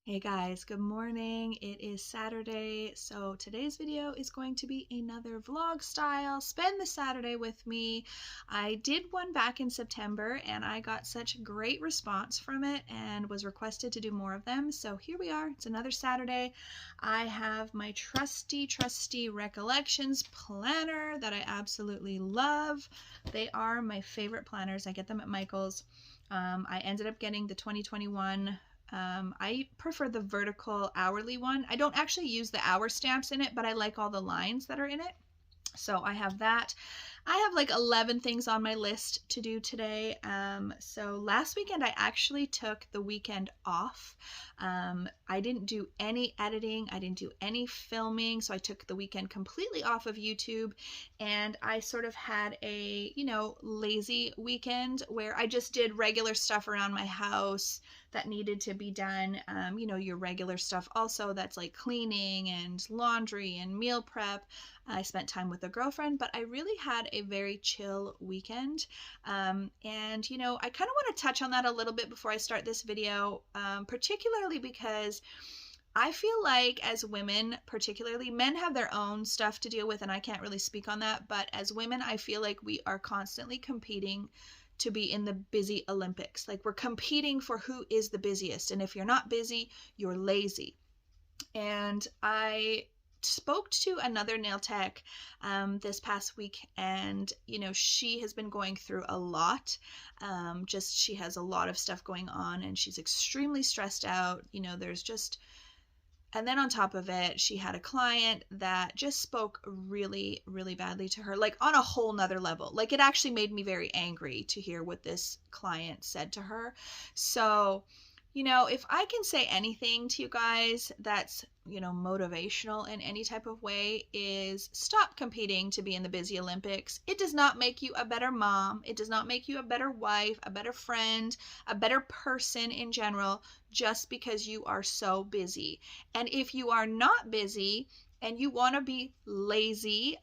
Hey guys, good morning. It is Saturday, so today's video is going to be another vlog style. Spend the Saturday with me. I did one back in September and I got such great response from it and was requested to do more of them. So here we are. It's another Saturday. I have my trusty recollections planner that I absolutely love. They are my favorite planners. I get them at Michael's. I ended up getting the 2021. I prefer the vertical hourly one. I don't actually use the hour stamps in it, but I like all the lines that are in it. So I have that. I have like 11 things on my list to do today. So last weekend I actually took the weekend off. I didn't do any editing. I didn't do any filming. So I took the weekend completely off of YouTube and I sort of had a, lazy weekend where I just did regular stuff around my house that needed to be done. Your regular stuff also that's like cleaning and laundry and meal prep. I spent time with a girlfriend, but I really had a very chill weekend. And, I kind of want to touch on that a little bit before I start this video, particularly because I feel like as women, particularly, men have their own stuff to deal with, and I can't really speak on that, but as women, I feel like we are constantly competing to be in the busy Olympics. Like we're competing for who is the busiest, and if you're not busy, you're lazy. And I spoke to another nail tech this past week, and she has been going through a lot. She has a lot of stuff going on and she's extremely stressed out. And then on top of it, she had a client that just spoke really, really badly to her, like on a whole nother level. Like it actually made me very angry to hear what this client said to her. So if I can say anything to you guys that's, motivational in any type of way, is stop competing to be in the busy Olympics. It does not make you a better mom. It does not make you a better wife, a better friend, a better person in general, just because you are so busy. And if you are not busy, and you want to be lazy,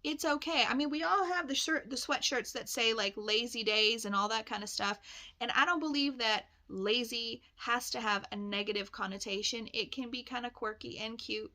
it's okay. I mean, we all have the sweatshirts that say like lazy days and all that kind of stuff. And I don't believe that lazy has to have a negative connotation. It can be kind of quirky and cute.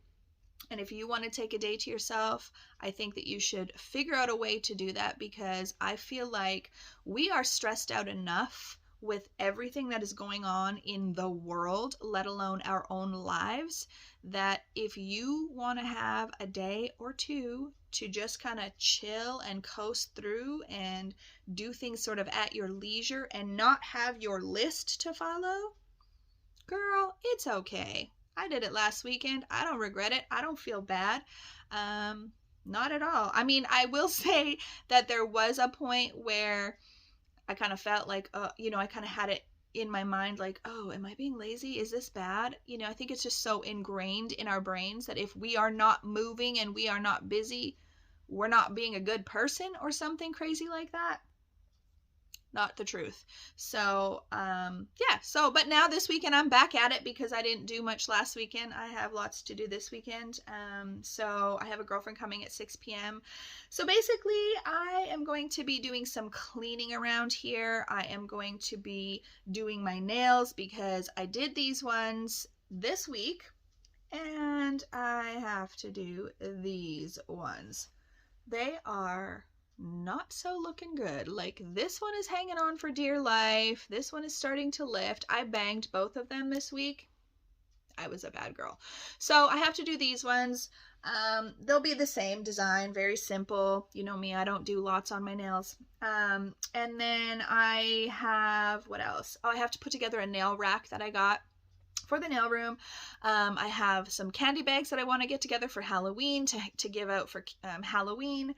And if you want to take a day to yourself, I think that you should figure out a way to do that, because I feel like we are stressed out enough with everything that is going on in the world, let alone our own lives, that if you want to have a day or two to just kind of chill and coast through and do things sort of at your leisure and not have your list to follow, girl, it's okay. I did it last weekend. I don't regret it. I don't feel bad. Not at all. I mean, I will say that there was a point where I kind of felt like, I kind of had it in my mind like, oh, am I being lazy? Is this bad? I think it's just so ingrained in our brains that if we are not moving and we are not busy, we're not being a good person or something crazy like that. Not the truth. So, but now this weekend I'm back at it because I didn't do much last weekend. I have lots to do this weekend. So I have a girlfriend coming at 6 p.m. So basically I am going to be doing some cleaning around here. I am going to be doing my nails because I did these ones this week and I have to do these ones. They are not so looking good. Like this one is hanging on for dear life. This one is starting to lift. I banged both of them this week. I was a bad girl. So I have to do these ones. They'll be the same design, very simple. You know me, I don't do lots on my nails. And then I have, what else? Oh, I have to put together a nail rack that I got for the nail room. I have some candy bags that I want to get together for Halloween to give out for Halloween.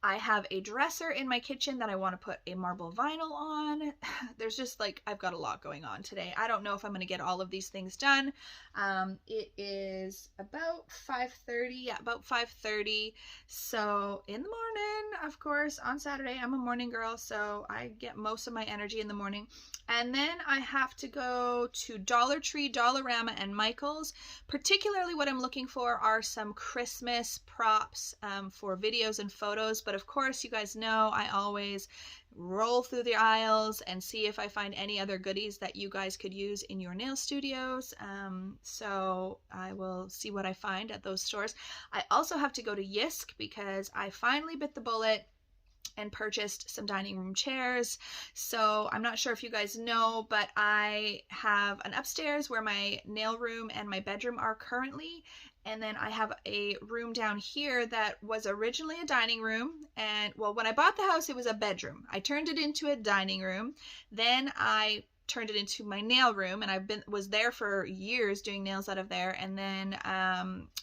I have a dresser in my kitchen that I want to put a marble vinyl on. There's just like, I've got a lot going on today. I don't know if I'm going to get all of these things done. It is about 5:30. Yeah, about 5:30. So in the morning, of course, on Saturday, I'm a morning girl, so I get most of my energy in the morning. And then I have to go to Dollar Tree, Dollarama, and Michael's. Particularly what I'm looking for are some Christmas props for videos and photos, but but of course you guys know I always roll through the aisles and see if I find any other goodies that you guys could use in your nail studios. So I will see what I find at those stores. I also have to go to Yisk because I finally bit the bullet and purchased some dining room chairs. So I'm not sure if you guys know, but I have an upstairs where my nail room and my bedroom are currently, and then I have a room down here that was originally a dining room, and well, when I bought the house it was a bedroom. I turned it into a dining room, then I turned it into my nail room, and was there for years doing nails out of there. And then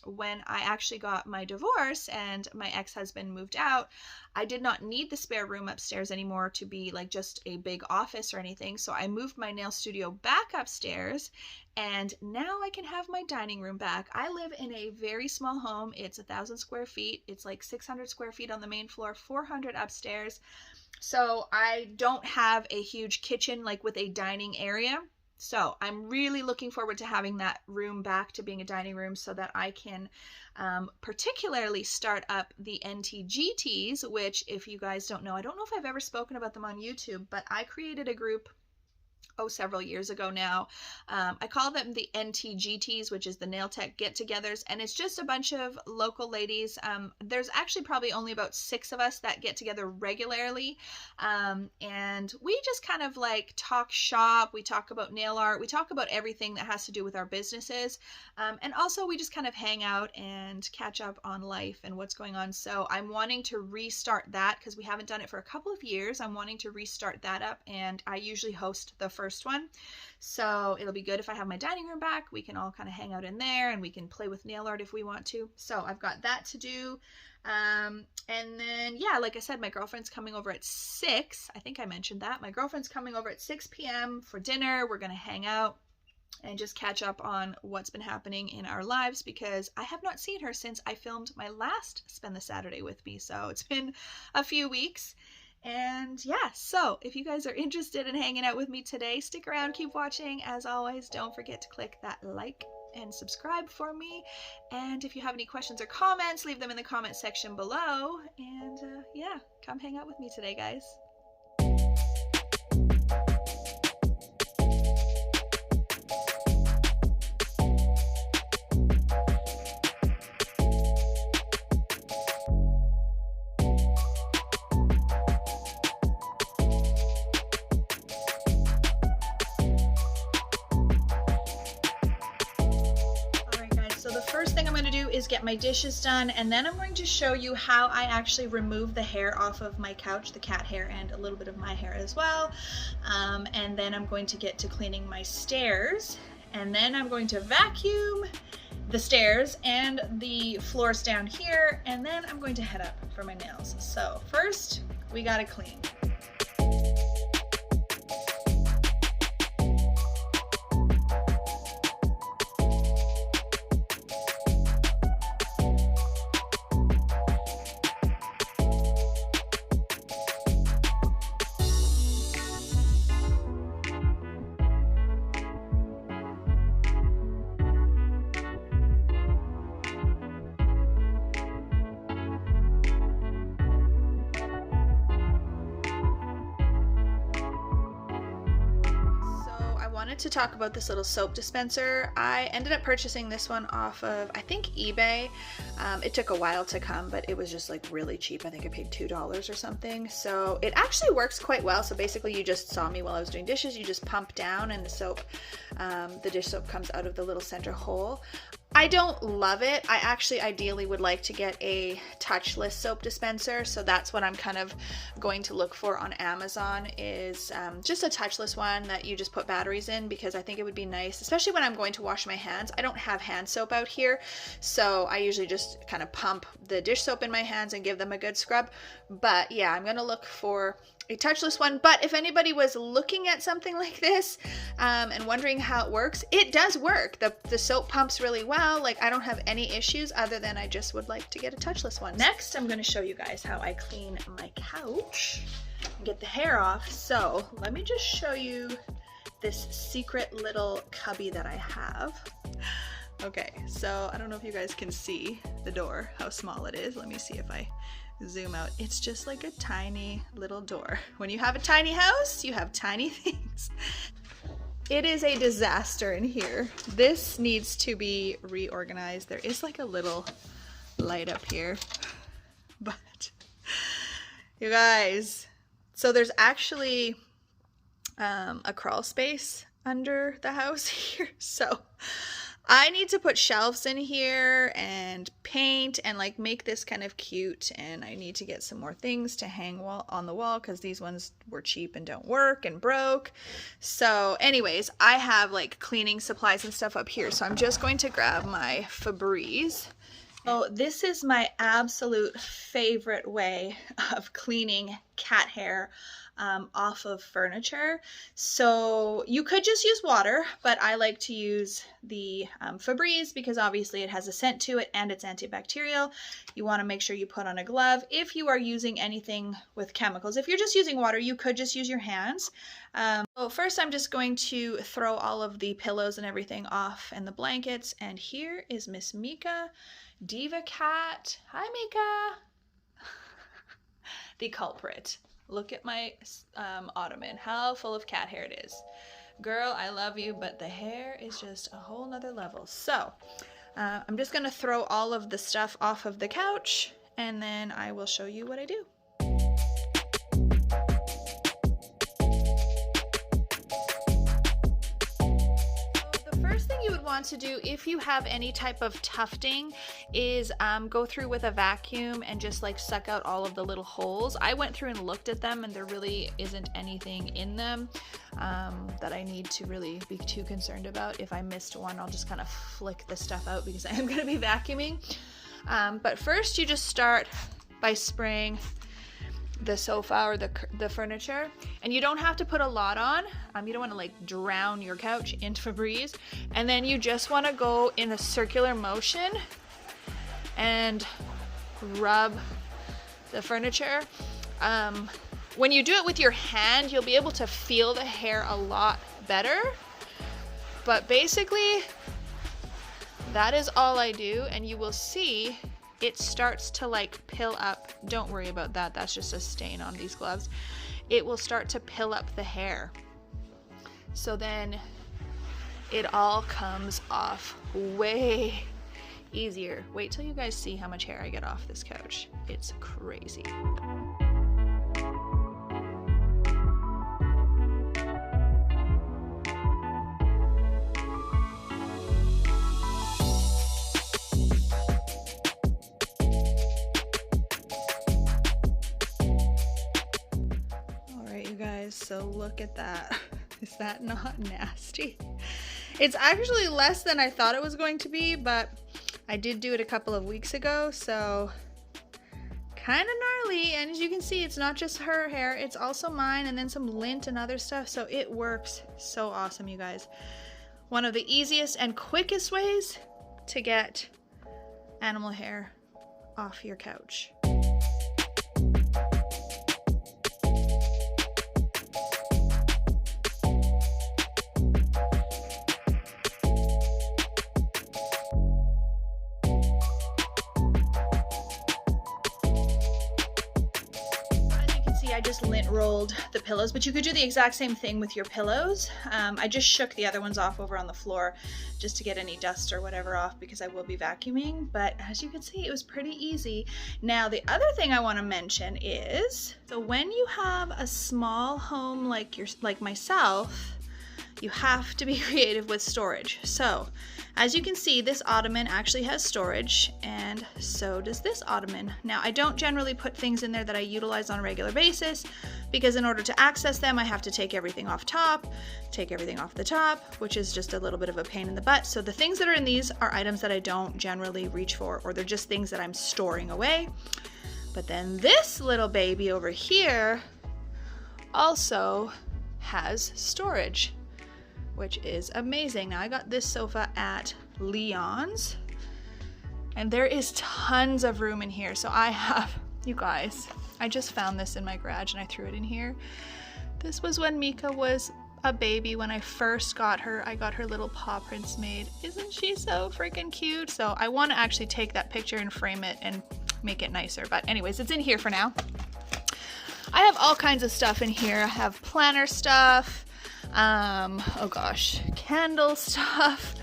when I actually got my divorce and my ex-husband moved out, I did not need the spare room upstairs anymore to be like just a big office or anything, so I moved my nail studio back upstairs, and now I can have my dining room back. I live in a very small home. It's 1,000 square feet. It's like 600 square feet on the main floor, 400 upstairs. So I don't have a huge kitchen like with a dining area. So I'm really looking forward to having that room back to being a dining room so that I can particularly start up the NTGTs, which, if you guys don't know, I don't know if I've ever spoken about them on YouTube, but I created a group several years ago now. I call them the NTGTs, which is the Nail Tech Get-Togethers, and it's just a bunch of local ladies. There's actually probably only about 6 of us that get together regularly, and we just kind of like talk shop, we talk about nail art, we talk about everything that has to do with our businesses, and also we just kind of hang out and catch up on life and what's going on. So I'm wanting to restart that because we haven't done it for a couple of years. I'm wanting to restart that up, and I usually host the first one, so it'll be good if I have my dining room back. We can all kind of hang out in there and we can play with nail art if we want to. So I've got that to do, and then yeah, like I said, my girlfriend's coming over at 6. I think I mentioned that. My girlfriend's coming over at 6 p.m. for dinner. We're gonna hang out and just catch up on what's been happening in our lives, because I have not seen her since I filmed my last Spend the Saturday with Me, so it's been a few weeks. And yeah, so if you guys are interested in hanging out with me today, stick around, keep watching. As always, don't forget to click that like and subscribe for me. And if you have any questions or comments, leave them in the comment section below. And yeah, come hang out with me today, guys. Is get my dishes done, and then I'm going to show you how I actually remove the hair off of my couch, the cat hair and a little bit of my hair as well, and then I'm going to get to cleaning my stairs, and then I'm going to vacuum the stairs and the floors down here, and then I'm going to head up for my nails. So first we gotta clean. To talk about this little soap dispenser. I ended up purchasing this one off of, I think, eBay. It took a while to come, but it was just like really cheap. I think I paid $2 or something. So it actually works quite well. So basically you just saw me while I was doing dishes. You just pump down and the soap, the dish soap comes out of the little center hole. I don't love it. I actually ideally would like to get a touchless soap dispenser, so that's what I'm kind of going to look for on Amazon, is just a touchless one that you just put batteries in, because I think it would be nice, especially when I'm going to wash my hands. I don't have hand soap out here, so I usually just kind of pump the dish soap in my hands and give them a good scrub. But yeah, I'm gonna look for a touchless one. But if anybody was looking at something like this and wondering how it works, it does work. The soap pumps really well. Like, I don't have any issues, other than I just would like to get a touchless one. Next, I'm going to show you guys how I clean my couch and get the hair off. So let me just show you this secret little cubby that I have. Okay, so I don't know if you guys can see the door, how small it is. Let me see if I zoom out. It's just like a tiny little door. When you have a tiny house, you have tiny things. It is a disaster in here. This needs to be reorganized. There is like a little light up here, but you guys, so there's actually a crawl space under the house here. So I need to put shelves in here and paint and like make this kind of cute, and I need to get some more things to hang on the wall because these ones were cheap and don't work and broke. So anyways, I have like cleaning supplies and stuff up here, so I'm just going to grab my Febreze. So this is my absolute favorite way of cleaning cat hair off of furniture. So you could just use water, but I like to use the Febreze because obviously it has a scent to it and it's antibacterial. You want to make sure you put on a glove if you are using anything with chemicals. If you're just using water, you could just use your hands. So first I'm just going to throw all of the pillows and everything off and the blankets, and here is Miss Mika, Diva Cat. Hi Mika! The culprit. Look at my ottoman, how full of cat hair it is. Girl, I love you, but the hair is just a whole nother level. So I'm just gonna throw all of the stuff off of the couch and then I will show you what I do. To do if you have any type of tufting is go through with a vacuum and just like suck out all of the little holes. I went through and looked at them and there really isn't anything in them that I need to really be too concerned about. If I missed one, I'll just kind of flick the stuff out because I am going to be vacuuming. But first you just start by spraying the sofa or the furniture, and you don't have to put a lot on. You don't want to like drown your couch in Febreze, and then you just want to go in a circular motion and rub the furniture. When you do it with your hand, you'll be able to feel the hair a lot better, but basically that is all I do, and you will see it starts to like pill up. Don't worry about that, that's just a stain on these gloves. It will start to pill up the hair. So then it all comes off way easier. Wait till you guys see how much hair I get off this couch. It's crazy. So look at that. Is that not nasty? It's actually less than I thought it was going to be, but I did do it a couple of weeks ago, so kind of gnarly. And as you can see, it's not just her hair, it's also mine, and then some lint and other stuff. So it works so awesome, you guys. One of the easiest and quickest ways to get animal hair off your couch. I just lint rolled the pillows, but you could do the exact same thing with your pillows. I just shook the other ones off over on the floor just to get any dust or whatever off because I will be vacuuming, but as you can see, it was pretty easy. Now, the other thing I want to mention is, so when you have a small home like myself, you have to be creative with storage. So as you can see, this ottoman actually has storage, and so does this ottoman. Now, I don't generally put things in there that I utilize on a regular basis because in order to access them, I have to take everything off top, take everything off the top, which is just a little bit of a pain in the butt. So the things that are in these are items that I don't generally reach for, or they're just things that I'm storing away. But then this little baby over here also has storage, which is amazing. Now, I got this sofa at Leon's, and there is tons of room in here. So I have, you guys, I just found this in my garage and I threw it in here. This was when Mika was a baby. When I first got her, I got her little paw prints made. Isn't she so freaking cute? So I want to actually take that picture and frame it and make it nicer. But anyways, it's in here for now. I have all kinds of stuff in here. I have planner stuff, oh gosh, candle stuff,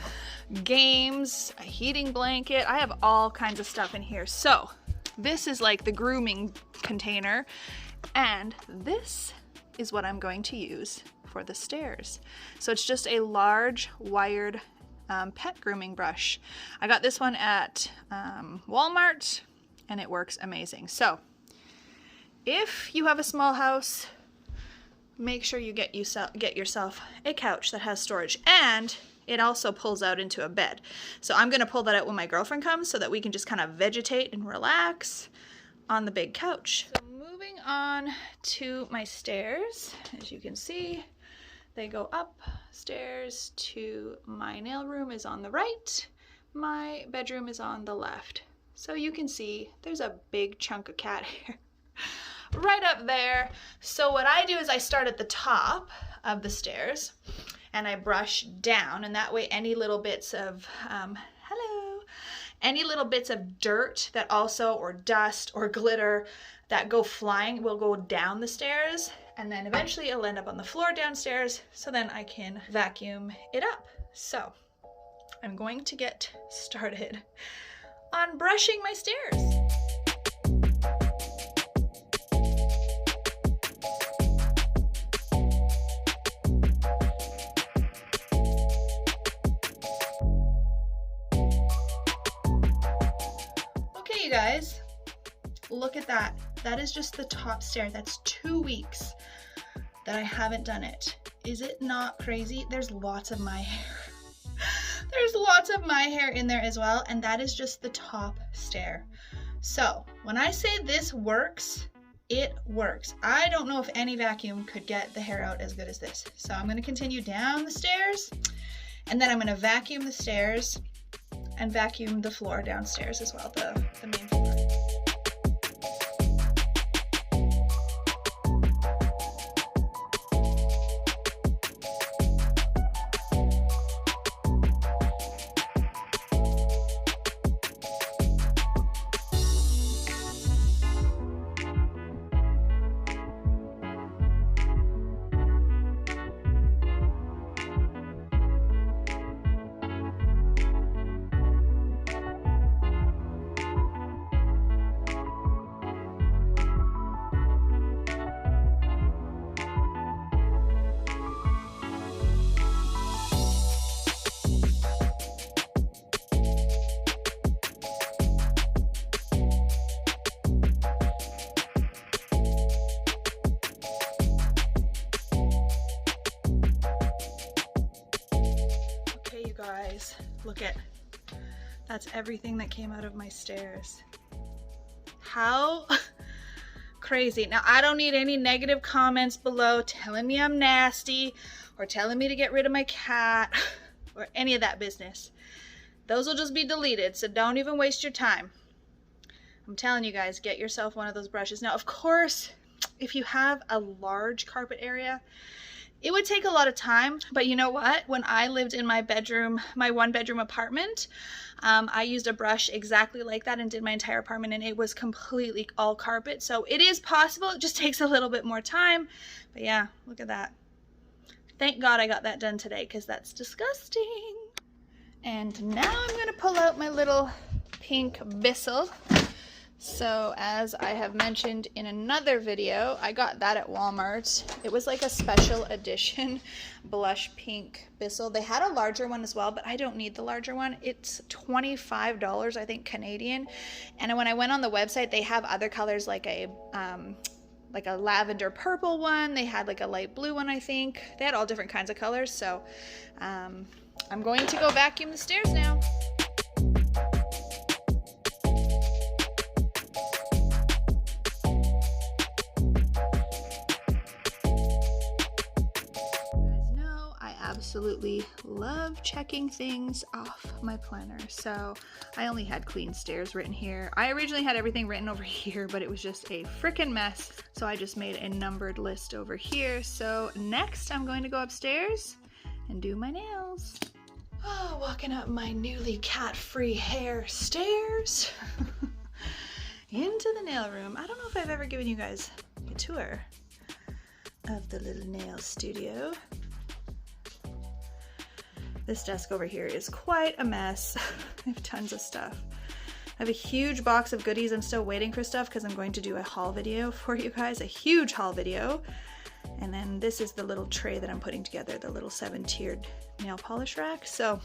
games, a heating blanket. I have all kinds of stuff in here. So this is like the grooming container, and this is what I'm going to use for the stairs. So it's just a large wired pet grooming brush. I got this one at Walmart, and it works amazing. So if you have a small house, make sure you get yourself a couch that has storage, and it also pulls out into a bed. So I'm gonna pull that out when my girlfriend comes so that we can just kind of vegetate and relax on the big couch. So moving on to my stairs, as you can see, they go upstairs to my nail room is on the right, my bedroom is on the left. So you can see there's a big chunk of cat hair right up there. So what I do is I start at the top of the stairs and I brush down, and that way any little bits of any little bits of dirt that also, or dust or glitter that go flying will go down the stairs, and then eventually it'll end up on the floor downstairs, so then I can vacuum it up. So I'm going to get started on brushing my stairs. Okay, you guys, look at that. That is just the top stair. That's 2 weeks that I haven't done it. Is it not crazy? There's lots of my hair. There's lots of my hair in there as well, and that is just the top stair. So when I say this works, it works. I don't know if any vacuum could get the hair out as good as this. So I'm going to continue down the stairs, and then I'm going to vacuum the stairs and vacuum the floor downstairs as well, the main floor. Guys, look at, that's everything that came out of my stairs. How crazy. Now I don't need any negative comments below telling me I'm nasty or telling me to get rid of my cat or any of that business. Those will just be deleted, so don't even waste your time. I'm telling you guys, get yourself one of those brushes. Now of course, if you have a large carpet area, it would take a lot of time, but you know what? When I lived in my bedroom, my 1-bedroom apartment, I used a brush exactly like that and did my entire apartment, and it was completely all carpet. So it is possible, it just takes a little bit more time. But yeah, look at that. Thank God I got that done today, because that's disgusting. And now I'm going to pull out my little pink Bissell. So as I have mentioned in another video, I got that at Walmart. It was like a special edition blush pink Bissell. They had a larger one as well, but I don't need the larger one. It's $25, I think, Canadian. And when I went on the website, they have other colors, like a lavender purple one. They had like a light blue one, I think. They had all different kinds of colors. So I'm going to go vacuum the stairs now. Absolutely love checking things off my planner. So I only had clean stairs written here. I originally had everything written over here, but it was just a freaking mess. So I just made a numbered list over here. So next I'm going to go upstairs and do my nails. Oh, walking up my newly cat-free hair stairs. into the nail room. I don't know if I've ever given you guys a tour of the little nail studio. This desk over here is quite a mess. I have tons of stuff. I have a huge box of goodies. I'm still waiting for stuff because I'm going to do a haul video for you guys, a huge haul video. And then this is the little tray that I'm putting together, the little 7-tiered nail polish rack. So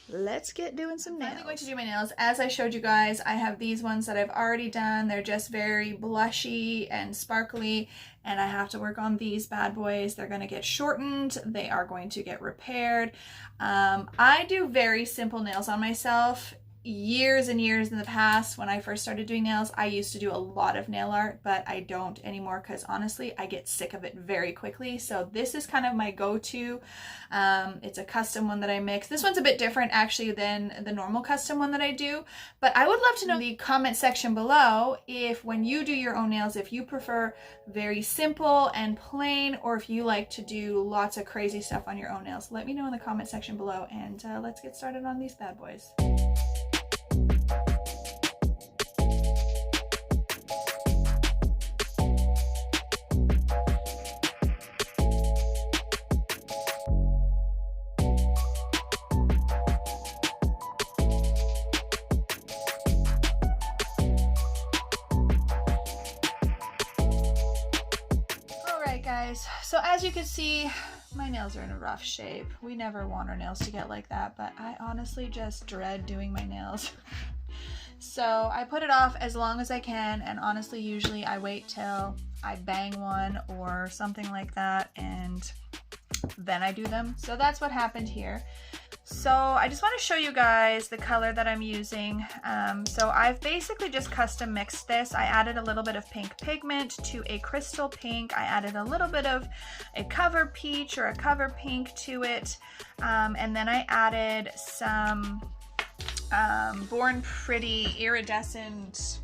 let's get doing some nails. I'm going to do my nails. As I showed you guys, I have these ones that I've already done. They're just very blushy and sparkly, and I have to work on these bad boys. They're going to get shortened. They are going to get repaired. I do very simple nails on myself. Years and years in the past, when I first started doing nails, I used to do a lot of nail art, but I don't anymore because honestly, I get sick of it very quickly. So this is kind of my go-to. It's a custom one that I mix. This one's a bit different actually than the normal custom one that I do, but I would love to know in the comment section below if when you do your own nails, if you prefer very simple and plain, or if you like to do lots of crazy stuff on your own nails. Let me know in the comment section below, and let's get started on these bad boys. Guys, so as you can see, my nails are in a rough shape. We never want our nails to get like that, but I honestly just dread doing my nails. So I put it off as long as I can, and honestly usually I wait till I bang one or something like that and then I do them. So that's what happened here. So I just want to show you guys the color that I'm using. So I've basically just custom mixed this. I added a little bit of pink pigment to a crystal pink. I added a little bit of a cover peach or a cover pink to it. And then I added some Born Pretty iridescent,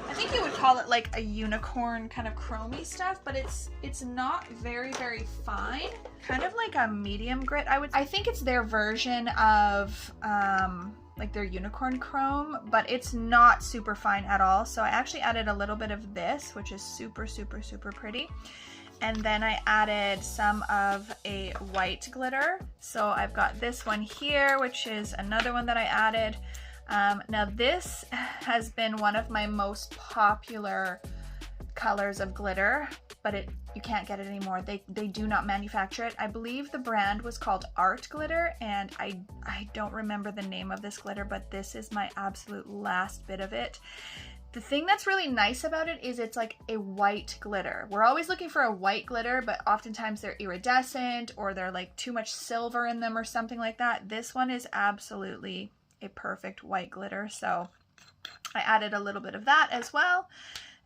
I think you would call it like a unicorn kind of chromy stuff, but it's not very fine. Kind of like a medium grit. I think it's their version of like their unicorn chrome, but it's not super fine at all. So I actually added a little bit of this, which is super pretty. And then I added some of a white glitter. So I've got this one here, which is another one that I added. Now this has been one of my most popular colors of glitter, but you can't get it anymore. They do not manufacture it. I believe the brand was called Art Glitter, and I don't remember the name of this glitter, but this is my absolute last bit of it. The thing that's really nice about it is it's like a white glitter. We're always looking for a white glitter, but oftentimes they're iridescent or they're like too much silver in them or something like that. This one is absolutely a perfect white glitter, so I added a little bit of that as well,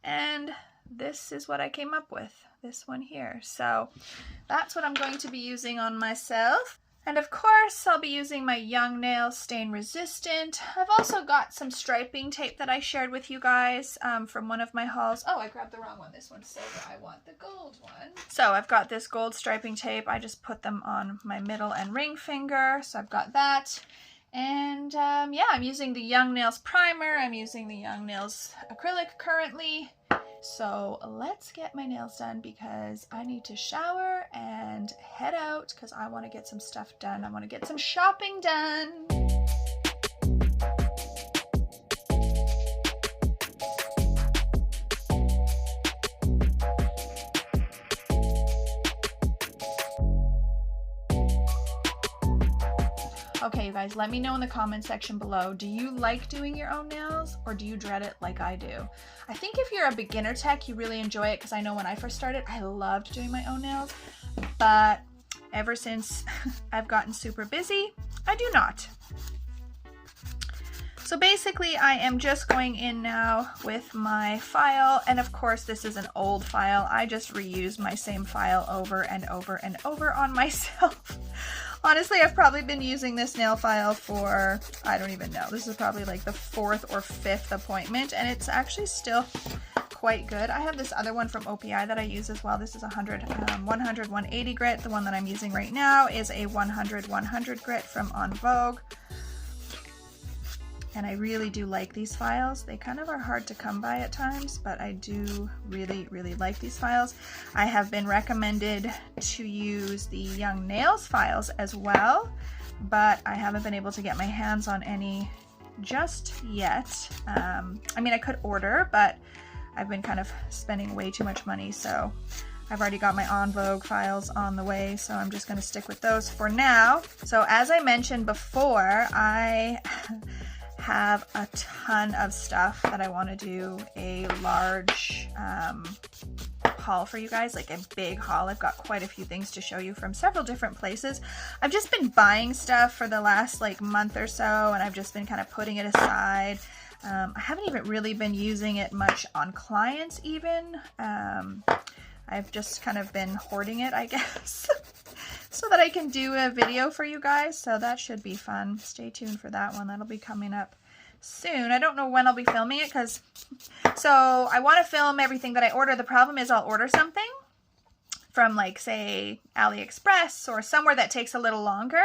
and this is what I came up with, this one here. So that's what I'm going to be using on myself. And of course I'll be using my Young Nail stain resistant. I've also got some striping tape that I shared with you guys from one of my hauls. Oh, I grabbed the wrong one. This one's silver. I want the gold one. So I've got this gold striping tape. I just put them on my middle and ring finger. So I've got that. And yeah, I'm using the Young Nails primer. I'm using the Young Nails acrylic currently. So let's get my nails done because I need to shower and head out because I want to get some stuff done. I want to get some shopping done. Okay, you guys, let me know in the comment section below. Do you like doing your own nails or do you dread it like I do? I think if you're a beginner tech, you really enjoy it because I know when I first started, I loved doing my own nails. But ever since I've gotten super busy, I do not. So basically, I am just going in now with my file. And of course, this is an old file. I just reused my same file over and over and over on myself. Honestly, I've probably been using this nail file for, I don't even know. This is probably like the 4th or 5th appointment, and it's actually still quite good. I have this other one from OPI that I use as well. This is 100-180 grit. The one that I'm using right now is a 100-100 grit from On Vogue. And I really do like these files. They kind of are hard to come by at times, but I do really, really like these files. I have been recommended to use the Young Nails files as well, but I haven't been able to get my hands on any just yet. I mean, I could order, but I've been kind of spending way too much money, so I've already got my En Vogue files on the way, so I'm just going to stick with those for now. So as I mentioned before, I have a ton of stuff that I want to do a large haul for you guys, like a big haul. I've got quite a few things to show you from several different places. I've just been buying stuff for the last like month or so, and I've just been kind of putting it aside. I haven't even really been using it much on clients even. I've just kind of been hoarding it, I guess, so that I can do a video for you guys. So that should be fun. Stay tuned for that one. That'll be coming up soon. I don't know when I'll be filming it because, so I want to film everything that I order. The problem is I'll order something from like, say, AliExpress or somewhere that takes a little longer.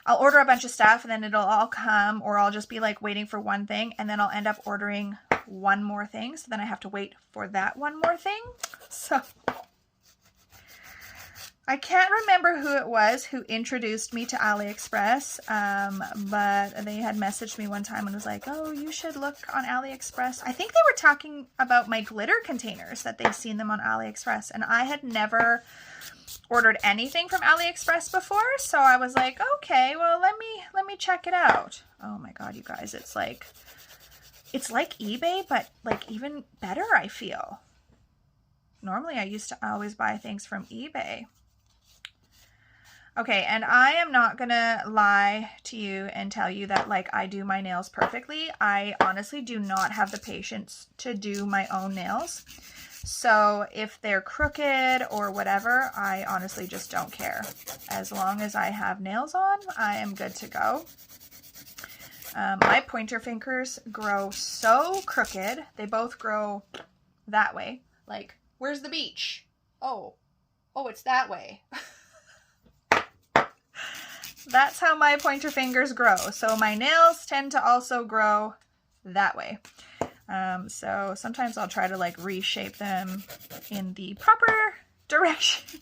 I'll order a bunch of stuff and then it'll all come, or I'll just be like waiting for one thing and then I'll end up ordering one more thing. So then I have to wait for that one more thing. So I can't remember who it was who introduced me to AliExpress, but they had messaged me one time and was like, oh, you should look on AliExpress. I think they were talking about my glitter containers, that they've seen them on AliExpress, and I had never ordered anything from AliExpress before, so I was like, okay, well, let me check it out. Oh my god, you guys, it's like eBay, but like even better, I feel. Normally I used to always buy things from eBay. Okay, and I am not gonna lie to you and tell you that like I do my nails perfectly. I honestly do not have the patience to do my own nails. So if they're crooked or whatever, I honestly just don't care. As long as I have nails on, I am good to go. My pointer fingers grow so crooked. They both grow that way. Like, where's the beach? Oh, it's that way. That's how my pointer fingers grow. So my nails tend to also grow that way. So sometimes I'll try to like reshape them in the proper direction.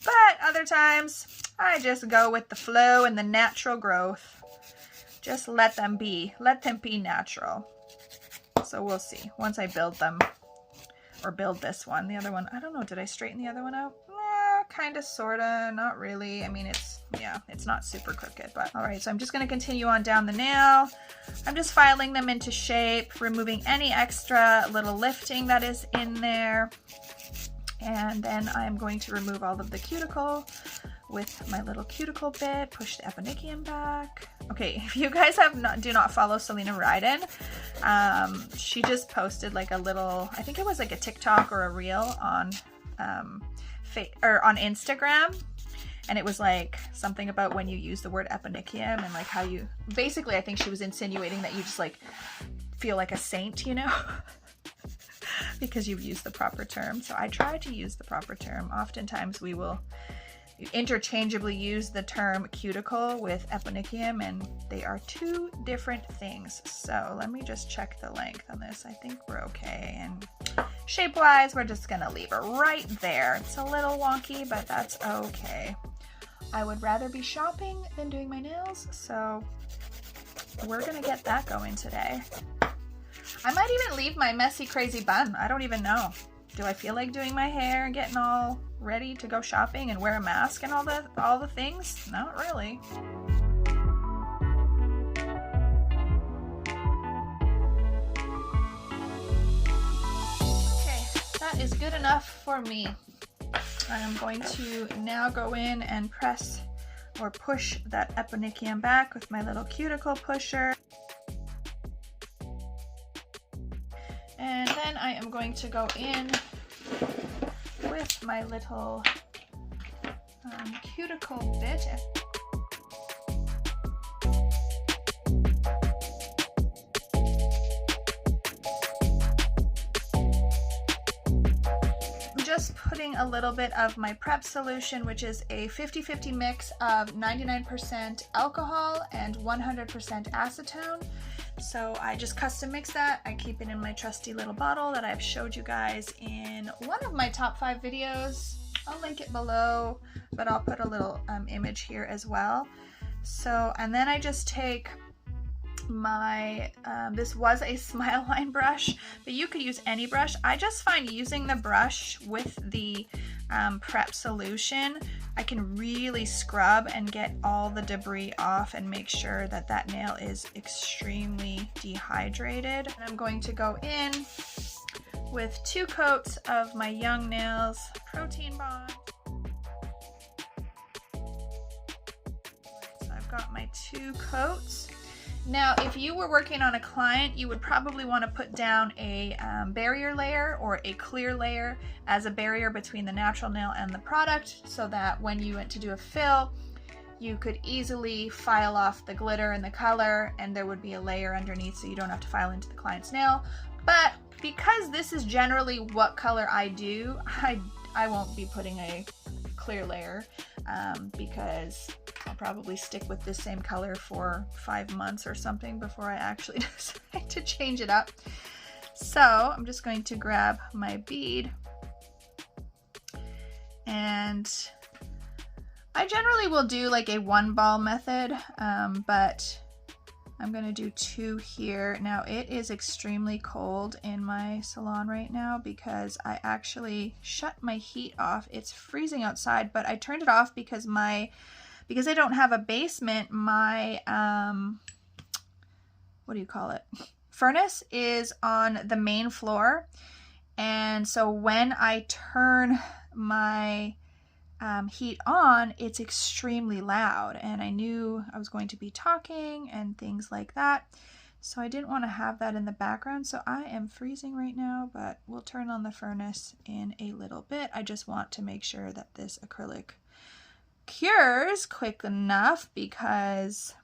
But other times I just go with the flow and the natural growth. Just let them be natural. So we'll see once I build them, or build this one. The other one, I don't know, did I straighten the other one out? Kind of, sort of, not really. I mean, it's not super crooked, but all right. So I'm just going to continue on down the nail. I'm just filing them into shape, removing any extra little lifting that is in there. And then I'm going to remove all of the cuticle with my little cuticle bit, push the eponychium back. Okay, if you guys do not follow Selena Ryden, she just posted like a little, I think it was like a TikTok or a reel on on Instagram, and it was like something about when you use the word eponychium and like how you, basically I think she was insinuating that you just like feel like a saint, you know, because you've used the proper term. So I try to use the proper term. Oftentimes we will interchangeably use the term cuticle with eponychium, and they are two different things. So let me just check the length on this. I think we're okay, and shape wise we're just gonna leave it right there. It's a little wonky, but that's okay. I would rather be shopping than doing my nails, so we're gonna get that going today. I might even leave my messy crazy bun. I don't even know. Do I feel like doing my hair and getting all ready to go shopping and wear a mask and all the things? Not really. Okay, that is good enough for me. I am going to now go in and press or push that eponychium back with my little cuticle pusher. And then I am going to go in with my little cuticle bit. I'm just putting a little bit of my prep solution, which is a 50-50 mix of 99% alcohol and 100% acetone. So I just custom mix that. I keep it in my trusty little bottle that I've showed you guys in one of my top 5 videos. I'll link it below, but I'll put a little image here as well. So, and then I just take my, this was a Smile Line brush, but you could use any brush. I just find using the brush with the prep solution, I can really scrub and get all the debris off and make sure that that nail is extremely dehydrated. And I'm going to go in with 2 coats of my Young Nails Protein Bond. So I've got my 2 coats. Now, if you were working on a client, you would probably want to put down a barrier layer or a clear layer as a barrier between the natural nail and the product, so that when you went to do a fill, you could easily file off the glitter and the color, and there would be a layer underneath so you don't have to file into the client's nail. But because this is generally what color I do, I won't be putting a clear layer because I'll probably stick with this same color for 5 months or something before I actually decide to change it up. So I'm just going to grab my bead, and I generally will do like a 1 ball method, but I'm going to do 2 here. Now it is extremely cold in my salon right now because I actually shut my heat off. It's freezing outside, but I turned it off because I don't have a basement, my, what do you call it? Furnace is on the main floor. And so when I turn my heat on, it's extremely loud, and I knew I was going to be talking and things like that, so I didn't want to have that in the background. So I am freezing right now, but we'll turn on the furnace in a little bit. I just want to make sure that this acrylic cures quick enough, because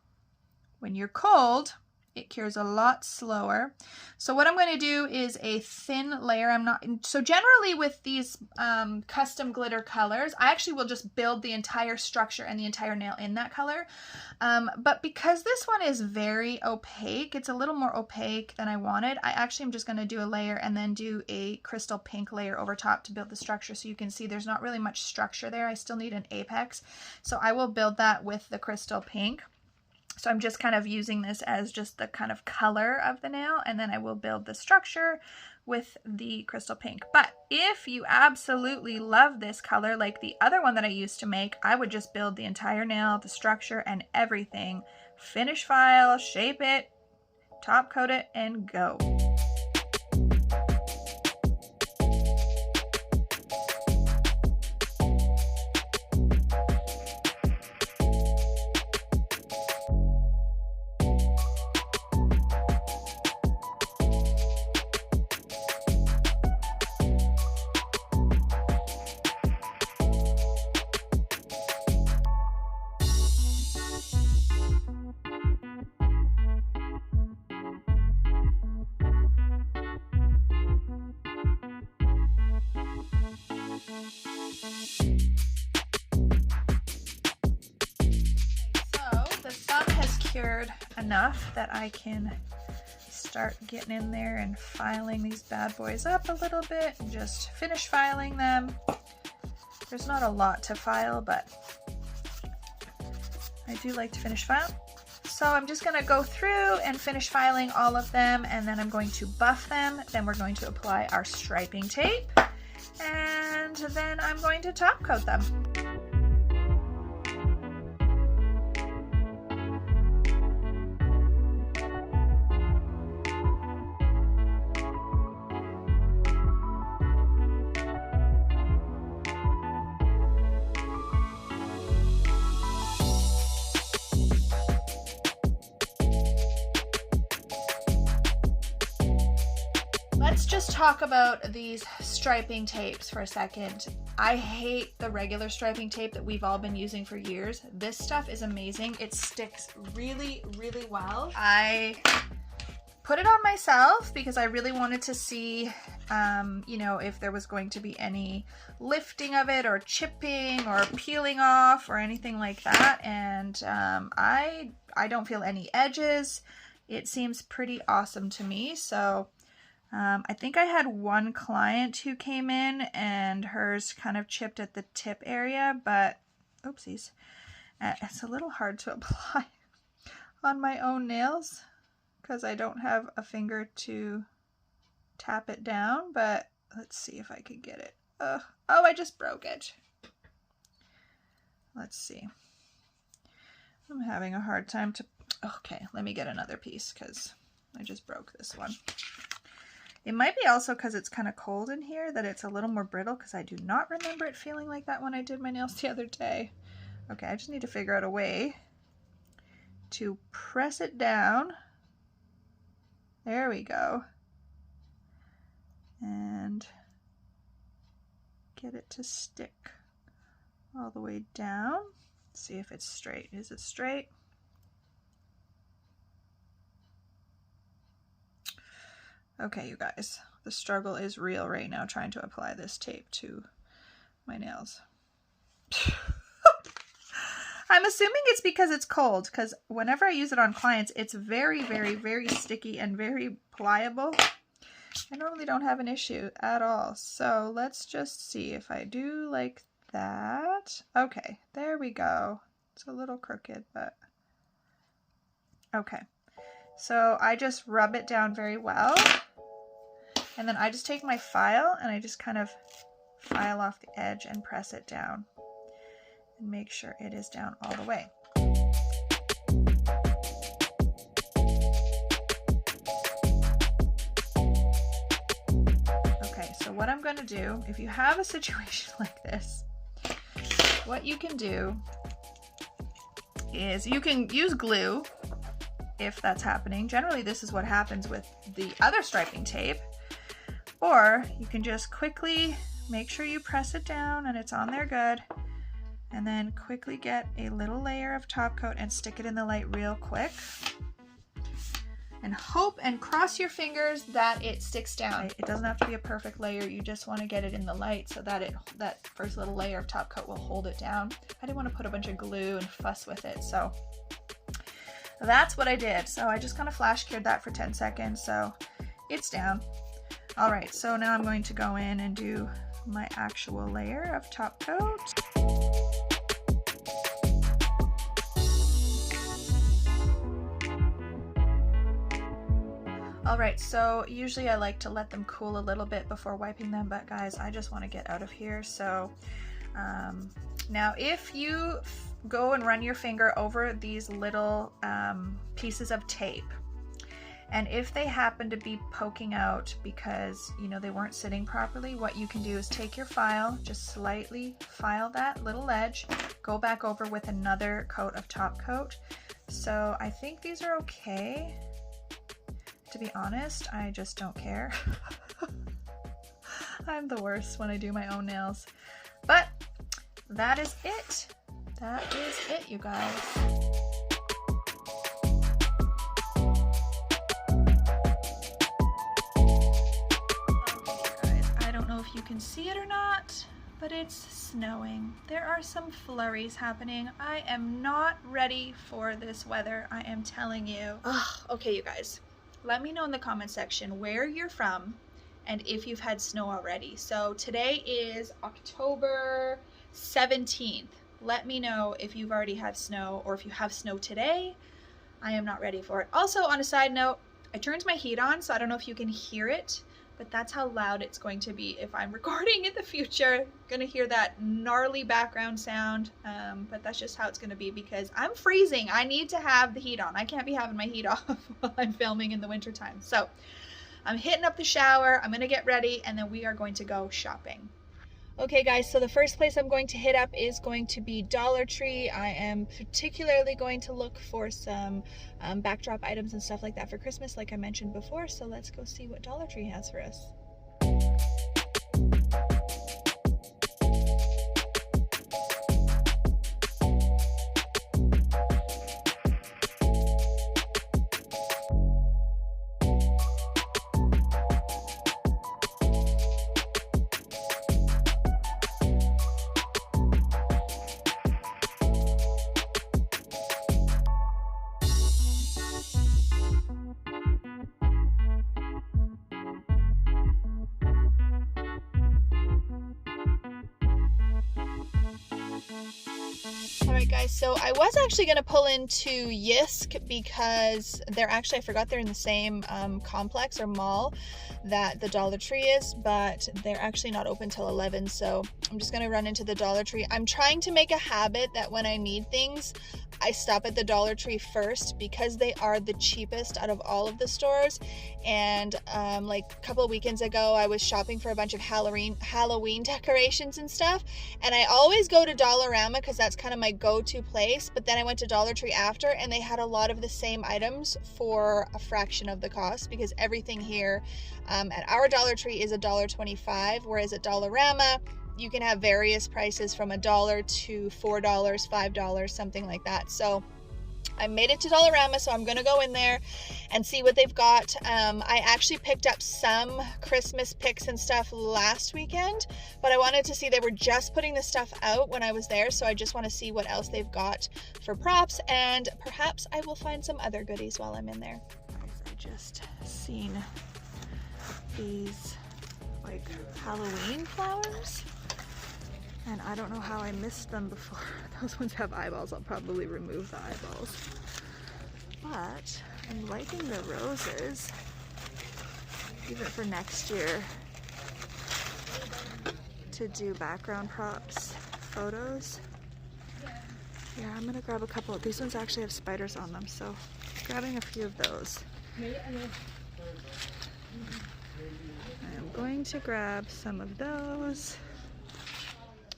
when you're cold, it cures a lot slower. So what I'm going to do is a thin layer. So generally with these custom glitter colors, I actually will just build the entire structure and the entire nail in that color. But because this one is very opaque, it's a little more opaque than I wanted, I actually am just going to do a layer and then do a crystal pink layer over top to build the structure. So you can see there's not really much structure there. I still need an apex. So I will build that with the crystal pink. So I'm just kind of using this as just the kind of color of the nail, and then I will build the structure with the crystal pink. But if you absolutely love this color, like the other one that I used to make, I would just build the entire nail, the structure, and everything. Finish file, shape it, top coat it, and go. Cured enough that I can start getting in there and filing these bad boys up a little bit and just finish filing them. There's not a lot to file, but I do like to finish file. So I'm just going to go through and finish filing all of them, and then I'm going to buff them. Then we're going to apply our striping tape, and then I'm going to top coat them. Let's just talk about these striping tapes for a second. I hate the regular striping tape that we've all been using for years. This stuff is amazing. It sticks really, really well. I put it on myself because I really wanted to see, you know, if there was going to be any lifting of it or chipping or peeling off or anything like that. And I don't feel any edges. It seems pretty awesome to me. So I think I had one client who came in and hers kind of chipped at the tip area, but oopsies, it's a little hard to apply on my own nails because I don't have a finger to tap it down, but let's see if I could get it. Oh, I just broke it. Let's see. I'm having a hard time to, okay, let me get another piece because I just broke this one. It might be also because it's kind of cold in here that it's a little more brittle, because I do not remember it feeling like that when I did my nails the other day. Okay, I just need to figure out a way to press it down. There we go. And get it to stick all the way down. See if it's straight. Is it straight? Okay, you guys, the struggle is real right now trying to apply this tape to my nails. I'm assuming it's because it's cold, because whenever I use it on clients, it's very, very, very sticky and very pliable. I normally don't have an issue at all. So let's just see if I do like that. Okay, there we go. It's a little crooked, but okay. So I just rub it down very well. And then I just take my file and I just kind of file off the edge and press it down and make sure it is down all the way. Okay, so what I'm going to do, if you have a situation like this, what you can do is you can use glue if that's happening. Generally, this is what happens with the other striping tape. Or you can just quickly make sure you press it down and it's on there good. And then quickly get a little layer of top coat and stick it in the light real quick. And hope and cross your fingers that it sticks down. It doesn't have to be a perfect layer. You just want to get it in the light so that that first little layer of top coat will hold it down. I didn't want to put a bunch of glue and fuss with it, so that's what I did. So I just kind of flash cured that for 10 seconds, so it's down. All right, so now I'm going to go in and do my actual layer of top coat. All right, so usually I like to let them cool a little bit before wiping them, but guys, I just want to get out of here. So now if you go and run your finger over these little pieces of tape, and if they happen to be poking out because, you know, they weren't sitting properly, what you can do is take your file, just slightly file that little edge, go back over with another coat of top coat. So I think these are okay. To be honest, I just don't care. I'm the worst when I do my own nails. But that is it. That is it, you guys. If you can see it or not, but it's snowing. There are some flurries happening. I am not ready for this weather, I am telling you. Okay, you guys, let me know in the comment section where you're from and if you've had snow already. So today is October 17th. Let me know if you've already had snow or if you have snow today. I am not ready for it. Also, on a side note, I turned my heat on, so I don't know if you can hear it, but that's how loud it's going to be if I'm recording in the future. Gonna hear that gnarly background sound, but that's just how it's gonna be because I'm freezing. I need to have the heat on. I can't be having my heat off while I'm filming in the wintertime. So I'm hitting up the shower, I'm gonna get ready, and then we are going to go shopping. Okay guys, so the first place I'm going to hit up is going to be Dollar Tree. I am particularly going to look for some backdrop items and stuff like that for Christmas, like I mentioned before. So let's go see what Dollar Tree has for us. Guys, so I was actually going to pull into Yisk because they're actually, I forgot they're in the same complex or mall that the Dollar Tree is, but they're actually not open till 11, so I'm just going to run into the Dollar Tree. I'm trying to make a habit that when I need things, I stop at the Dollar Tree first because they are the cheapest out of all of the stores. And like a couple of weekends ago, I was shopping for a bunch of Halloween decorations and stuff, and I always go to Dollarama because that's kind of my go-to place. But then I went to Dollar Tree after, and they had a lot of the same items for a fraction of the cost, because everything here at our Dollar Tree is $1.25, whereas at Dollarama you can have various prices from $1 to $4, $5, something like that. So I made it to Dollarama, so I'm gonna go in there and see what they've got. I actually picked up some Christmas picks and stuff last weekend, but I wanted to see, they were just putting the stuff out when I was there, so I just want to see what else they've got for props, and perhaps I will find some other goodies while I'm in there. I just seen these like Halloween flowers, and I don't know how I missed them before. Those ones have eyeballs. I'll probably remove the eyeballs. But I'm liking the roses, even for next year, to do background props, photos. Yeah, I'm gonna grab a couple. These ones actually have spiders on them, so grabbing a few of those. I'm going to grab some of those.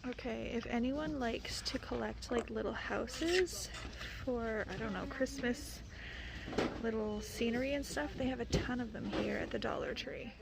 Okay, if anyone likes to collect like little houses for, I don't know, Christmas, little scenery and stuff, they have a ton of them here at the Dollar Tree.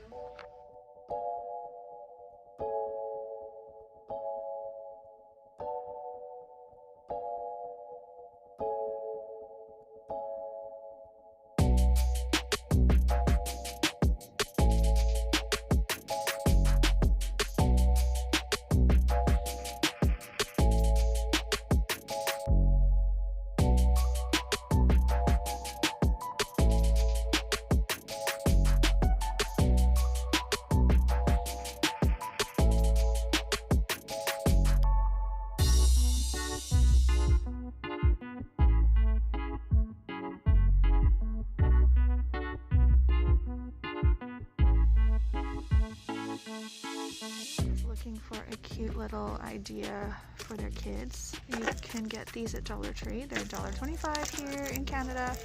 Looking for a cute little idea for their kids. You can get these at Dollar Tree. They're $1.25 here in Canada,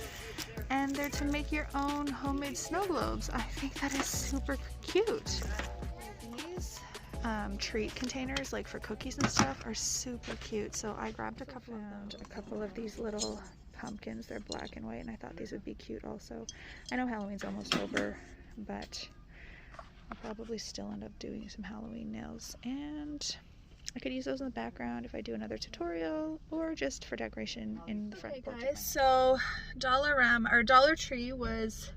and they're to make your own homemade snow globes. I think that is super cute. These treat containers, like for cookies and stuff, are super cute. So I grabbed a couple of these little pumpkins. They're black and white, and I thought these would be cute also. I know Halloween's almost over, but I'll probably still end up doing some Halloween nails, and I could use those in the background if I do another tutorial, or just for decoration in the front porch. Guys, so Dollar Tree was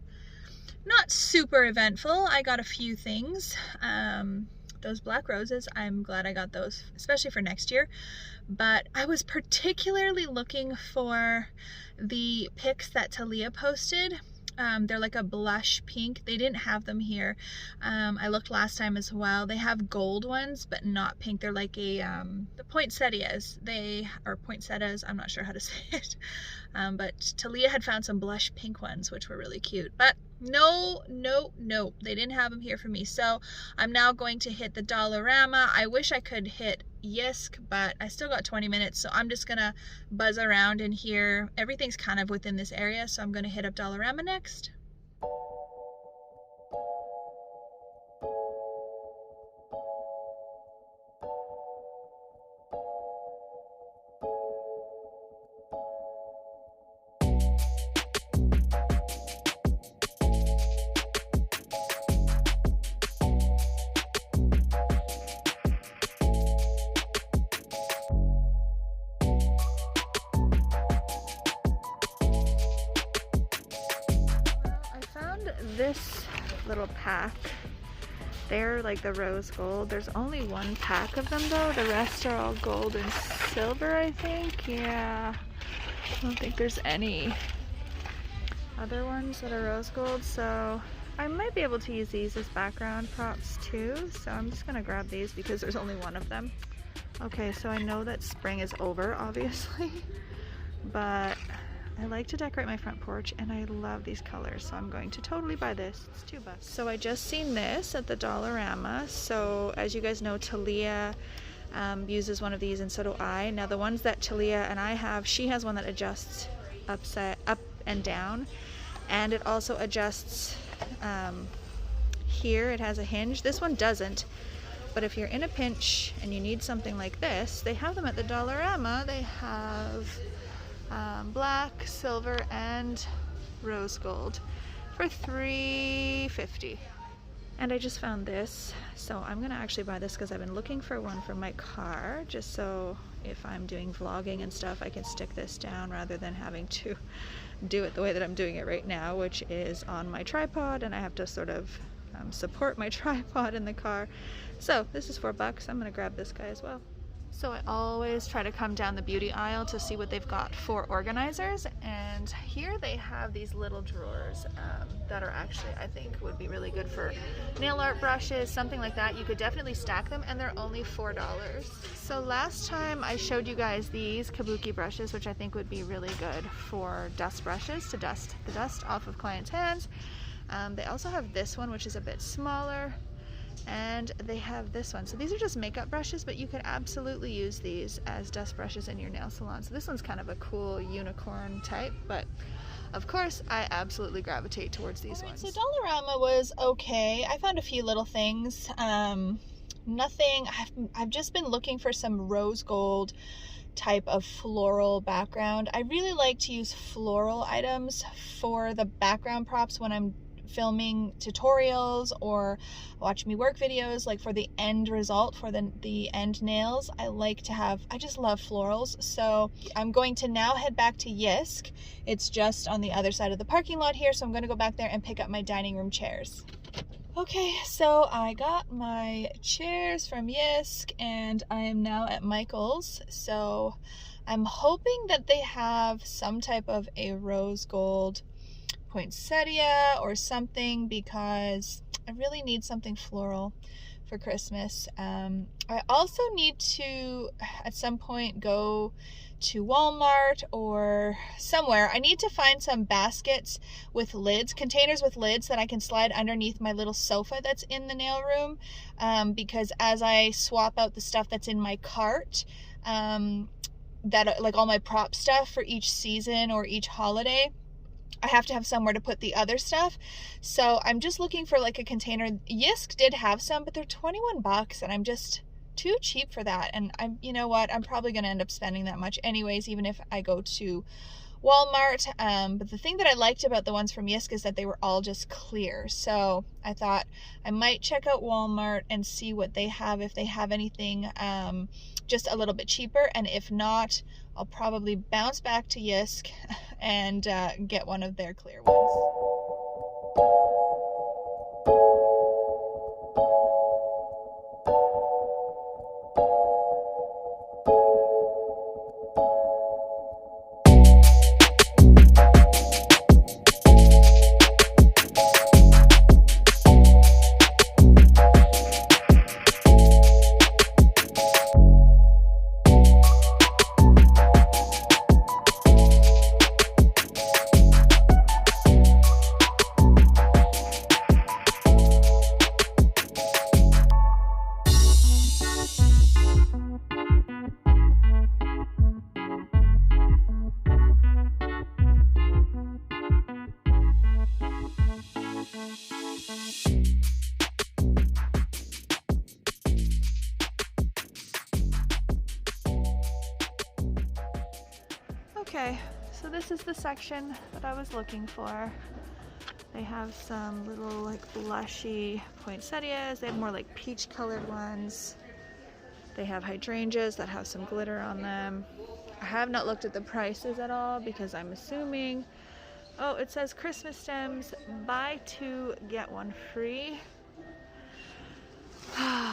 not super eventful. I got a few things. Those black roses, I'm glad I got those, especially for next year. But I was particularly looking for the pics that Talia posted. They're like a blush pink. They didn't have them here. I looked last time as well. They have gold ones, but not pink. They're like the poinsettias. Poinsettias. I'm not sure how to say it. But Talia had found some blush pink ones, which were really cute. But no, they didn't have them here for me. So I'm now going to hit the Dollarama. I wish I could hit Yisk, but I still got 20 minutes, so I'm just gonna buzz around in here. Everything's kind of within this area, so I'm gonna hit up Dollarama next. This little pack, they're like the rose gold. There's only one pack of them though. The rest are all gold and silver, I think. Yeah, I don't think there's any other ones that are rose gold, so I might be able to use these as background props too. So I'm just gonna grab these because there's only one of them. Okay, so I know that spring is over, obviously, but I like to decorate my front porch and I love these colors, so I'm going to totally buy this. It's $2. So I just seen this at the Dollarama. So as you guys know, Talia uses one of these and so do I. Now the ones that Talia and I have, she has one that adjusts up and down, and it also adjusts here. It has a hinge. This one doesn't. But if you're in a pinch and you need something like this, they have them at the Dollarama. They have black, silver, and rose gold for $3.50. And I just found this, so I'm gonna actually buy this because I've been looking for one for my car, just so if I'm doing vlogging and stuff, I can stick this down rather than having to do it the way that I'm doing it right now, which is on my tripod, and I have to sort of support my tripod in the car. So this is $4. I'm gonna grab this guy as well. So I always try to come down the beauty aisle to see what they've got for organizers, and here they have these little drawers that are actually, I think, would be really good for nail art brushes, something like that. You could definitely stack them, and they're only $4. So last time I showed you guys these kabuki brushes, which I think would be really good for dust brushes, to dust the dust off of clients' hands. They also have this one, which is a bit smaller, and they have this one. So these are just makeup brushes, but you could absolutely use these as dust brushes in your nail salon. So this one's kind of a cool unicorn type, but of course I absolutely gravitate towards these ones. So Dollarama was okay. I found a few little things. Nothing. I've just been looking for some rose gold type of floral background. I really like to use floral items for the background props when I'm filming tutorials or watch me work videos, like for the end result, for the end nails. I just love florals. So I'm going to now head back to Yisk. It's just on the other side of the parking lot here, so I'm going to go back there and pick up my dining room chairs. Okay, so I got my chairs from Yisk and I am now at Michael's. So I'm hoping that they have some type of a rose gold poinsettia or something, because I really need something floral for Christmas. I also need to at some point go to Walmart or somewhere. I need to find some baskets with lids, containers with lids that I can slide underneath my little sofa that's in the nail room, because as I swap out the stuff that's in my cart, that like all my prop stuff for each season or each holiday, I have to have somewhere to put the other stuff. So I'm just looking for like a container. Yisk did have some, but they're $21 and I'm just too cheap for that. And you know what? I'm probably going to end up spending that much anyways, even if I go to Walmart. But the thing that I liked about the ones from Yisk is that they were all just clear. So I thought I might check out Walmart and see what they have, if they have anything just a little bit cheaper. And if not, I'll probably bounce back to Yisk and get one of their clear ones. Okay, so this is the section that I was looking for. They have some little like blushy poinsettias. They have more like peach colored ones. They have hydrangeas that have some glitter on them. I have not looked at the prices at all because I'm assuming, oh, it says Christmas stems, buy two, get one free.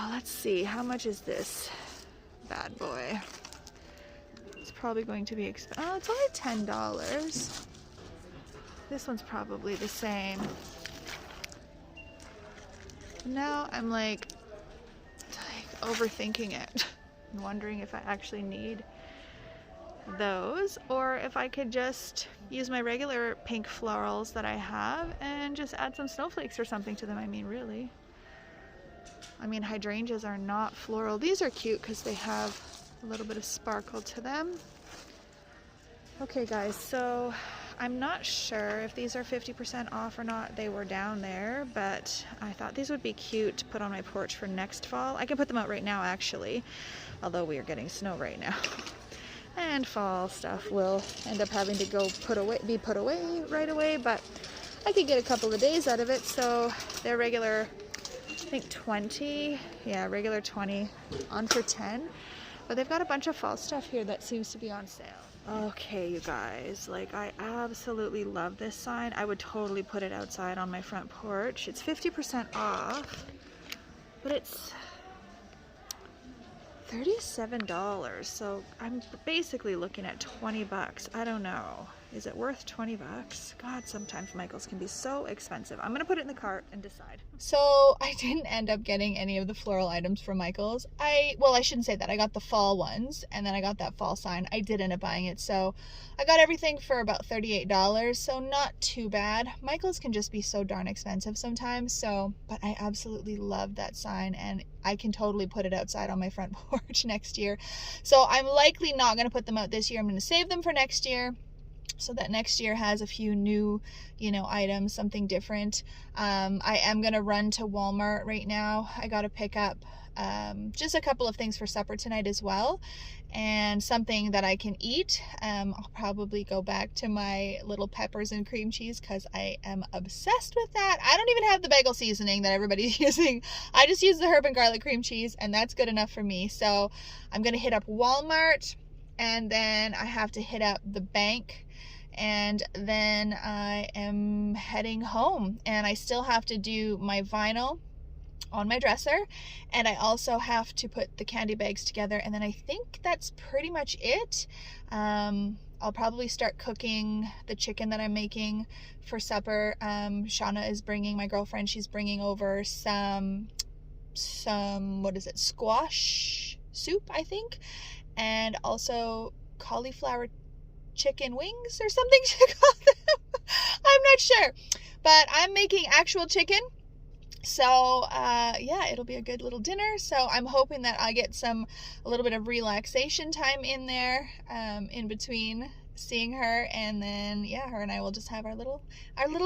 Let's see, how much is this bad boy? It's probably going to be expensive. Oh, it's only $10. This one's probably the same. Now I'm like overthinking it. I'm wondering if I actually need those or if I could just use my regular pink florals that I have and just add some snowflakes or something to them. I mean, really. I mean, hydrangeas are not floral. These are cute because they have a little bit of sparkle to them. Okay guys, so I'm not sure if these are 50% off or not. They were down there, but I thought these would be cute to put on my porch for next fall. I can put them out right now actually, although we are getting snow right now. And fall stuff will end up having to be put away right away, but I could get a couple of days out of it. So they're regular, I think 20, yeah, regular 20 on for 10, but they've got a bunch of fall stuff here that seems to be on sale. Okay, you guys, like I absolutely love this sign. I would totally put it outside on my front porch. It's 50% off, but it's $37, so I'm basically looking at 20 bucks. I don't know. Is it worth 20 bucks? God, sometimes Michael's can be so expensive. I'm gonna put it in the cart and decide. So I didn't end up getting any of the floral items from Michael's. Well, I shouldn't say that. I got the fall ones and then I got that fall sign. I did end up buying it. So I got everything for about $38, so not too bad. Michael's can just be so darn expensive sometimes. So, but I absolutely love that sign and I can totally put it outside on my front porch next year. So I'm likely not gonna put them out this year. I'm gonna save them for next year, so that next year has a few new, you know, items, something different. I am gonna run to Walmart right now. I gotta pick up just a couple of things for supper tonight as well, and something that I can eat. I'll probably go back to my little peppers and cream cheese because I am obsessed with that. I don't even have the bagel seasoning that everybody's using. I just use the herb and garlic cream cheese and that's good enough for me. So I'm gonna hit up Walmart and then I have to hit up the bank. And then I am heading home and I still have to do my vinyl on my dresser, and I also have to put the candy bags together, and then I think that's pretty much it. I'll probably start cooking the chicken that I'm making for supper. Shauna is bringing, my girlfriend, she's bringing over some what is it, squash soup, I think, and also cauliflower chicken wings or something to call them. I'm not sure, but I'm making actual chicken. So yeah, it'll be a good little dinner. So I'm hoping that I get a little bit of relaxation time in there, in between seeing her, and then yeah, her and I will just have our little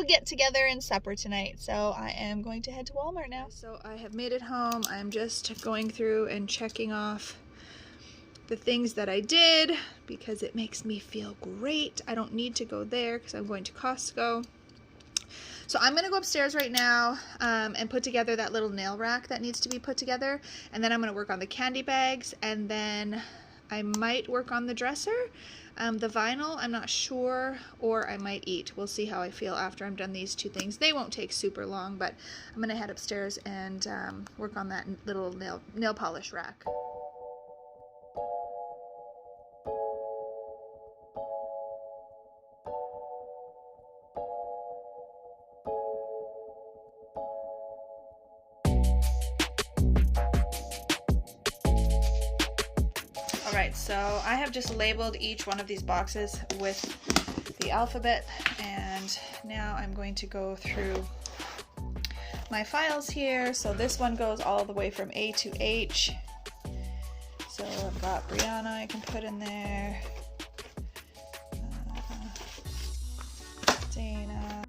get together and supper tonight. So I am going to head to Walmart now. So I have made it home. I'm just going through and checking off the things that I did because it makes me feel great. I don't need to go there because I'm going to Costco. So I'm gonna go upstairs right now and put together that little nail rack that needs to be put together, and then I'm gonna work on the candy bags, and then I might work on the dresser. The vinyl, I'm not sure, or I might eat. We'll see how I feel after I'm done these two things. They won't take super long, but I'm gonna head upstairs and work on that little nail polish rack. Alright, so I have just labeled each one of these boxes with the alphabet, and now I'm going to go through my files here. So this one goes all the way from A to H. So I've got Brianna I can put in there, Dana.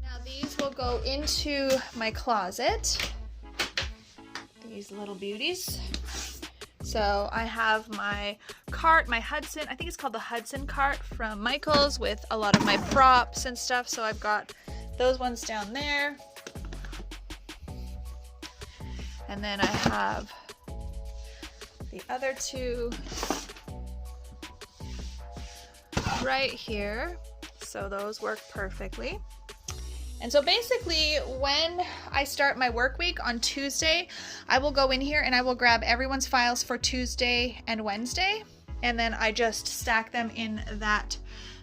Now these will go into my closet. These little beauties. So I have my cart, my Hudson, I think it's called the Hudson cart from Michael's, with a lot of my props and stuff. So I've got those ones down there. And then I have the other two right here. So those work perfectly. And so basically when I start my work week on Tuesday, I will go in here and I will grab everyone's files for Tuesday and Wednesday. And then I just stack them in that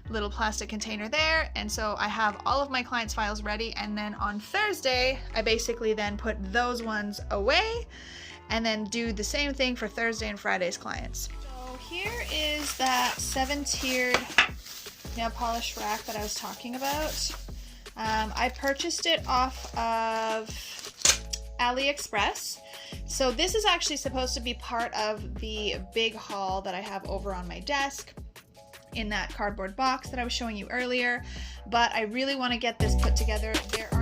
little plastic container there. And so I have all of my clients' files ready, and then on Thursday I basically then put those ones away and then do the same thing for Thursday and Friday's clients. So here is that 7-tiered nail polish rack that I was talking about. I purchased it off of AliExpress. So this is actually supposed to be part of the big haul that I have over on my desk in that cardboard box that I was showing you earlier, but I really want to get this put together. There are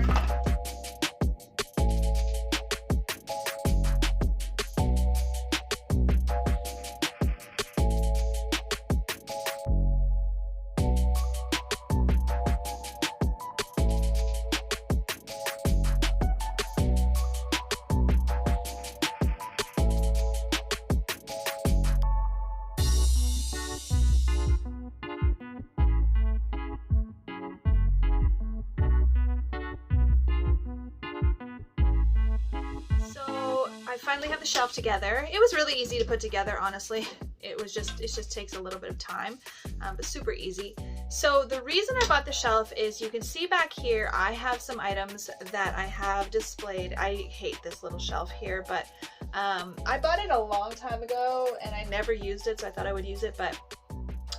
I finally have the shelf together. It was really easy to put together, honestly. It just takes a little bit of time, but super easy. So the reason I bought the shelf is you can see back here, I have some items that I have displayed. I hate this little shelf here, but I bought it a long time ago and I never used it, so I thought I would use it, but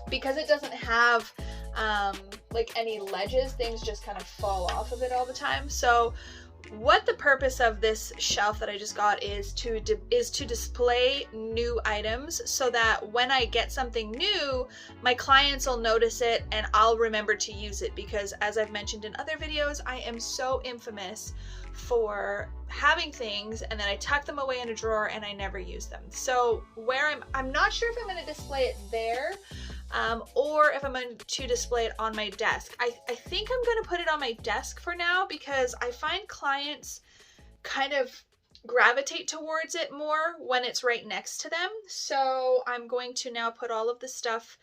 because it doesn't have like any ledges, things just kind of fall off of it all the time. So what the purpose of this shelf that I just got is to display new items, so that when I get something new, my clients will notice it and I'll remember to use it, because as I've mentioned in other videos, I am so infamous for having things and then I tuck them away in a drawer and I never use them. So where I'm not sure if I'm going to display it there, or if I'm going to display it on my desk. I think I'm going to put it on my desk for now, because I find clients kind of gravitate towards it more when it's right next to them. So I'm going to now put all of the stuff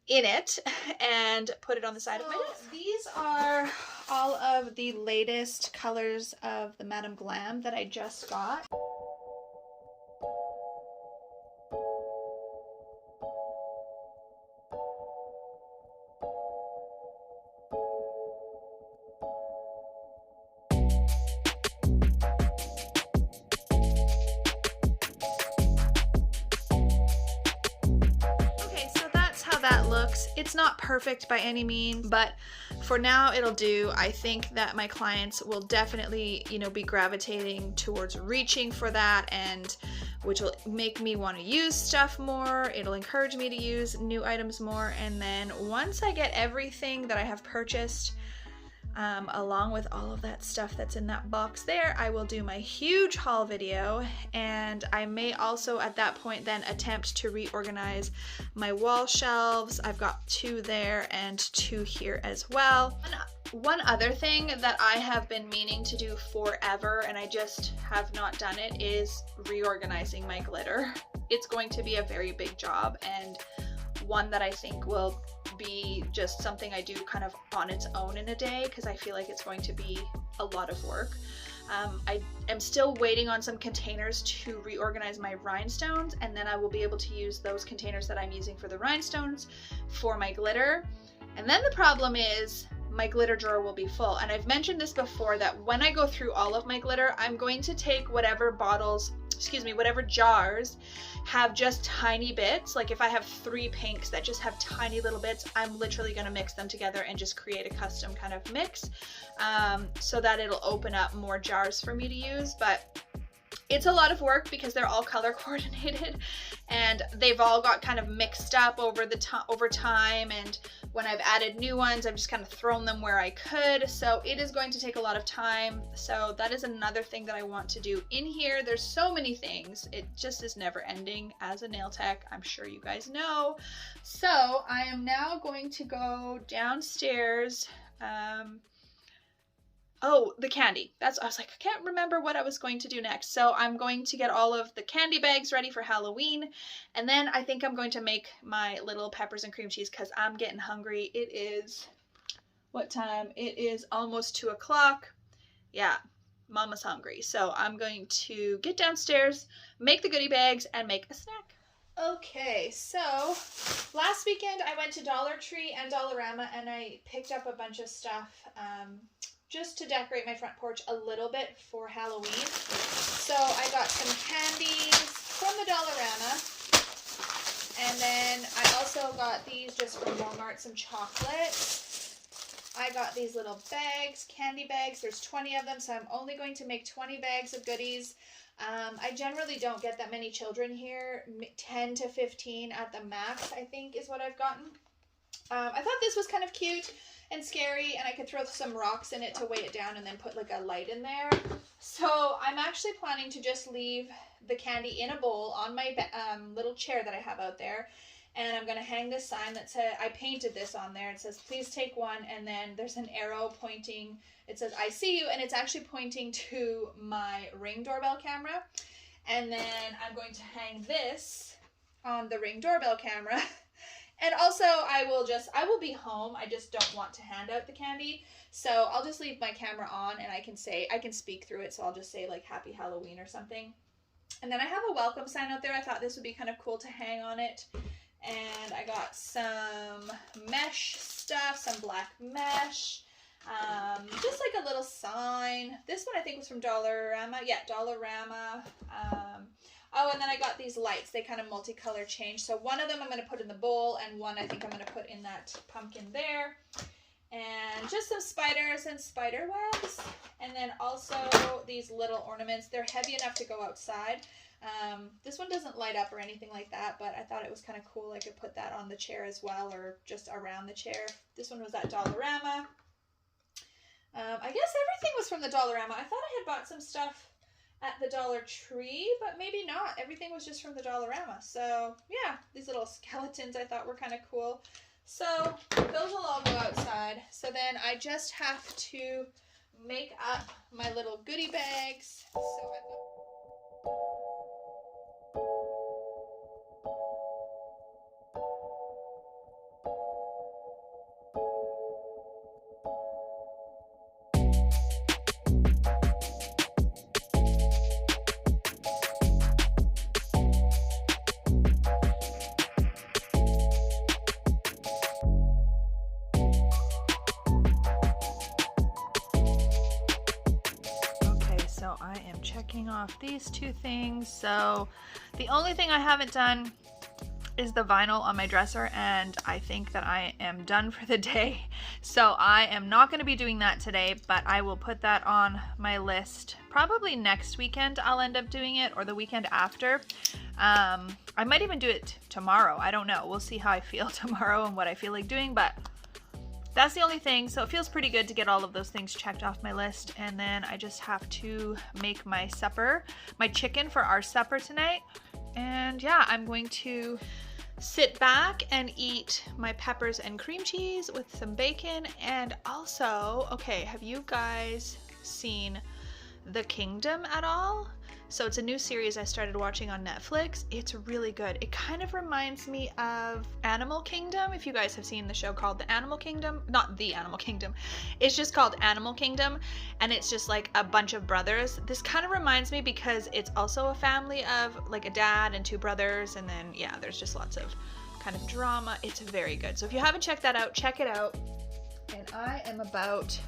in it and put it on the side of my desk. These are all of the latest colors of the Madame Glam that I just got. That looks. It's not perfect by any means, but for now it'll do. I think that my clients will definitely, you know, be gravitating towards reaching for that, and which will make me want to use stuff more. It'll encourage me to use new items more, and then once I get everything that I have purchased, along with all of that stuff that's in that box there, I will do my huge haul video, and I may also at that point then attempt to reorganize my wall shelves. I've got 2 there and 2 here as well. One other thing that I have been meaning to do forever, and I just have not done it, is reorganizing my glitter. It's going to be a very big job, and one that I think will be just something I do kind of on its own in a day, because I feel like it's going to be a lot of work. I am still waiting on some containers to reorganize my rhinestones, and then I will be able to use those containers that I'm using for the rhinestones for my glitter. And then the problem is my glitter drawer will be full. And I've mentioned this before, that when I go through all of my glitter, I'm going to take whatever whatever jars have just tiny bits. Like if I have 3 pinks that just have tiny little bits, I'm literally going to mix them together and just create a custom kind of mix, so that it'll open up more jars for me to use. But it's a lot of work because they're all color coordinated and they've all got kind of mixed up over time, and when I've added new ones, I've just kind of thrown them where I could. So it is going to take a lot of time. So that is another thing that I want to do in here. There's so many things. It just is never ending as a nail tech. I'm sure you guys know. So I am now going to go downstairs. Oh, the candy. I was like, I can't remember what I was going to do next. So I'm going to get all of the candy bags ready for Halloween. And then I think I'm going to make my little peppers and cream cheese because I'm getting hungry. It is, what time? It is almost 2 o'clock. Yeah, Mama's hungry. So I'm going to get downstairs, make the goodie bags, and make a snack. Okay, so last weekend I went to Dollar Tree and Dollarama and I picked up a bunch of stuff just to decorate my front porch a little bit for Halloween. So I got some candies from the Dollarama, and then I also got these just from Walmart, some chocolates. I got these little bags, candy bags. There's 20 of them, so I'm only going to make 20 bags of goodies. I generally don't get that many children here. 10 to 15 at the max, I think, is what I've gotten. I thought this was kind of cute and scary, and I could throw some rocks in it to weigh it down and then put like a light in there. So I'm actually planning to just leave the candy in a bowl on my little chair that I have out there. And I'm going to hang this sign that says, I painted this on there. It says, please take one. And then there's an arrow pointing. It says, I see you. And it's actually pointing to my Ring doorbell camera. And then I'm going to hang this on the Ring doorbell camera. And also I will be home. I just don't want to hand out the candy. So I'll just leave my camera on and I can speak through it. So I'll just say like Happy Halloween or something. And then I have a welcome sign out there. I thought this would be kind of cool to hang on it. And I got some mesh stuff, some black mesh, just like a little sign. This one I think was from Dollarama. Yeah, Dollarama. Oh, and then I got these lights. They kind of multicolor change. So one of them I'm going to put in the bowl, and one I think I'm going to put in that pumpkin there. And just some spiders and spider webs. And then also these little ornaments. They're heavy enough to go outside. This one doesn't light up or anything like that, but I thought it was kind of cool. I could put that on the chair as well, or just around the chair. This one was at Dollarama. I guess everything was from the Dollarama. I thought I had bought some stuff at the Dollar Tree, but maybe not. Everything was just from the Dollarama. So yeah, these little skeletons I thought were kind of cool. So those will all go outside. So then I just have to make up my little goodie bags. So I am checking off these two things. So the only thing I haven't done is the vinyl on my dresser, and I think that I am done for the day. So I am not going to be doing that today, but I will put that on my list. Probably next weekend I'll end up doing it, or the weekend after. I might even do it tomorrow. I don't know. We'll see how I feel tomorrow and what I feel like doing, but that's the only thing. So it feels pretty good to get all of those things checked off my list. And then I just have to make my supper, my chicken for our supper tonight. And yeah, I'm going to sit back and eat my peppers and cream cheese with some bacon. And also, okay, have you guys seen The Kingdom at all? So it's a new series I started watching on Netflix. It's really good. It kind of reminds me of Animal Kingdom, if you guys have seen the show called The Animal Kingdom. Not The Animal Kingdom. It's just called Animal Kingdom, and it's just like a bunch of brothers. This kind of reminds me because it's also a family of like a dad and two brothers, and then yeah, there's just lots of kind of drama. It's very good. So if you haven't checked that out, check it out. And I am about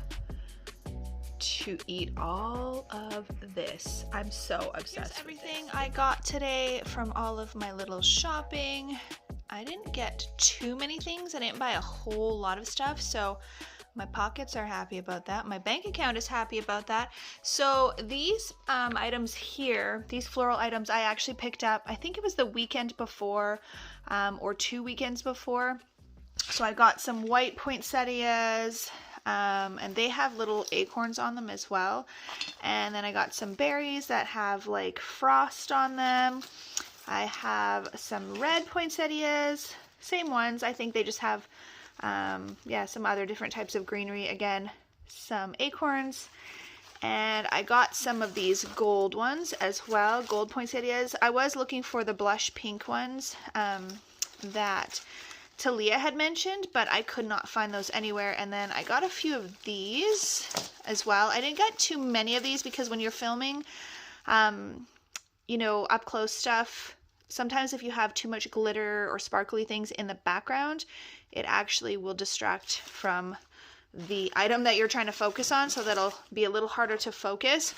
to eat all of this. I'm so obsessed with everything I got today from all of my little shopping. I didn't get too many things. I didn't buy a whole lot of stuff, so my pockets are happy about that. My bank account is happy about that. So these items here, these floral items, I actually picked up, I think it was the weekend before, or 2 weekends before. So I got some white poinsettias, and they have little acorns on them as well. And then I got some berries that have like frost on them. I have some red poinsettias, same ones. I think they just have, yeah, some other different types of greenery. Again, some acorns. And I got some of these gold ones as well, gold poinsettias. I was looking for the blush pink ones that Talia had mentioned, but I could not find those anywhere. And then I got a few of these as well. I didn't get too many of these because when you're filming, you know, up close stuff, sometimes if you have too much glitter or sparkly things in the background, it actually will distract from the item that you're trying to focus on, so that'll be a little harder to focus.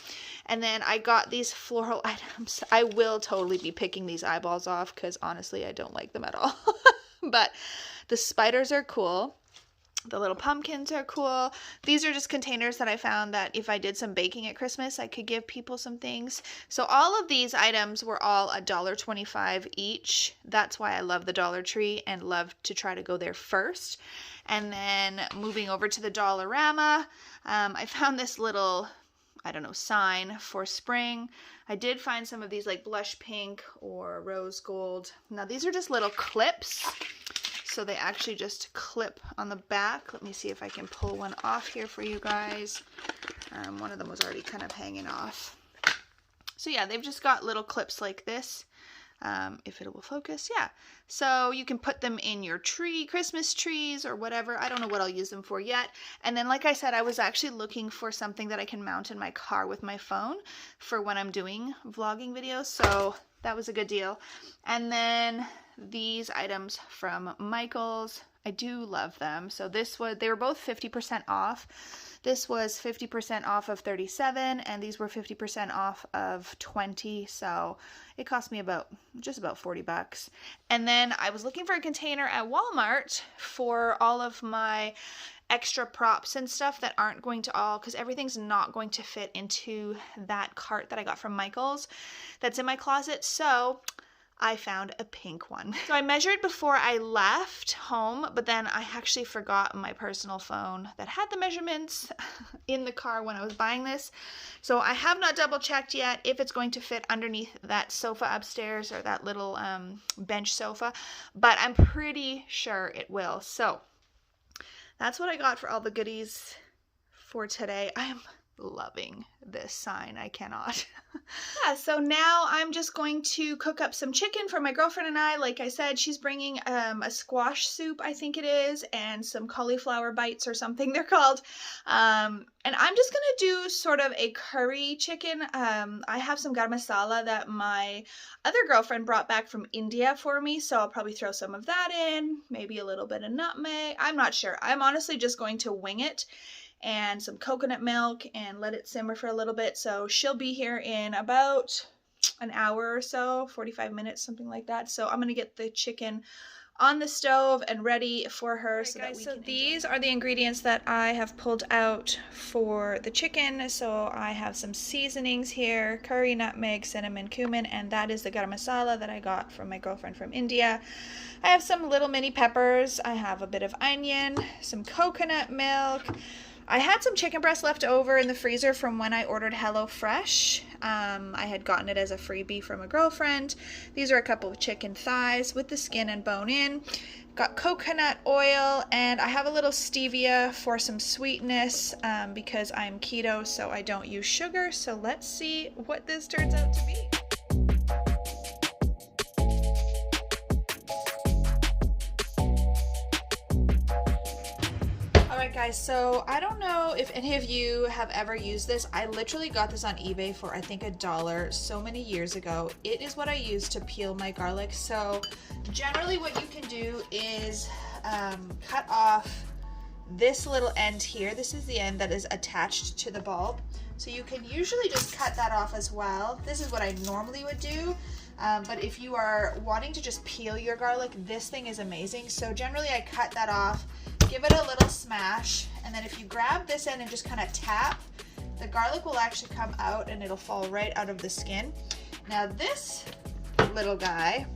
And then I got these floral items. I will totally be picking these eyeballs off because honestly I don't like them at all. But the spiders are cool. The little pumpkins are cool. These are just containers that I found that if I did some baking at Christmas, I could give people some things. So all of these items were all $1.25 each. That's why I love the Dollar Tree and love to try to go there first. And then moving over to the Dollarama, I found this little, I don't know, sign for spring. I did find some of these like blush pink or rose gold. Now these are just little clips. So they actually just clip on the back. Let me see if I can pull one off here for you guys. One of them was already kind of hanging off. So yeah, they've just got little clips like this. If it will focus, yeah. So you can put them in your tree, Christmas trees or whatever. I don't know what I'll use them for yet. And then like I said, I was actually looking for something that I can mount in my car with my phone for when I'm doing vlogging videos. So that was a good deal. And then these items from Michael's, I do love them. So they were both 50% off. This was 50% off of 37 and these were 50% off of 20. So it cost me just about 40 bucks. And then I was looking for a container at Walmart for all of my extra props and stuff that aren't going to because everything's not going to fit into that cart that I got from Michael's that's in my closet. So I found a pink one. So I measured before I left home, but then I actually forgot my personal phone that had the measurements in the car when I was buying this. So I have not double checked yet if it's going to fit underneath that sofa upstairs or that little bench sofa, but I'm pretty sure it will. So that's what I got for all the goodies for today. I'm loving this sign. I cannot. Yeah, so now I'm just going to cook up some chicken for my girlfriend and I. Like I said, she's bringing a squash soup, I think it is, and some cauliflower bites or something they're called. And I'm just gonna do sort of a curry chicken. I have some garam masala that my other girlfriend brought back from India for me, so I'll probably throw some of that in, maybe a little bit of nutmeg. I'm not sure. I'm honestly just going to wing it, and some coconut milk and let it simmer for a little bit. So she'll be here in about an hour or so, 45 minutes, something like that. So I'm gonna get the chicken on the stove and ready for her. Right, so guys, so these are the ingredients that I have pulled out for the chicken. So I have some seasonings here: curry, nutmeg, cinnamon, cumin, and that is the garam masala that I got from my girlfriend from India. I have some little mini peppers. I have a bit of onion, some coconut milk. I had some chicken breast left over in the freezer from when I ordered HelloFresh. I had gotten it as a freebie from a girlfriend. These are a couple of chicken thighs with the skin and bone in. Got coconut oil, and I have a little stevia for some sweetness because I'm keto, so I don't use sugar. So let's see what this turns out to be. Alright guys, so I don't know if any of you have ever used this. I literally got this on eBay for I think $1 so many years ago. It is what I use to peel my garlic. So generally what you can do is cut off this little end here. This is the end that is attached to the bulb. So you can usually just cut that off as well. This is what I normally would do. But if you are wanting to just peel your garlic, this thing is amazing. So generally I cut that off, give it a little smash, and then if you grab this end and just kind of tap, the garlic will actually come out and it'll fall right out of the skin. Now this little guy,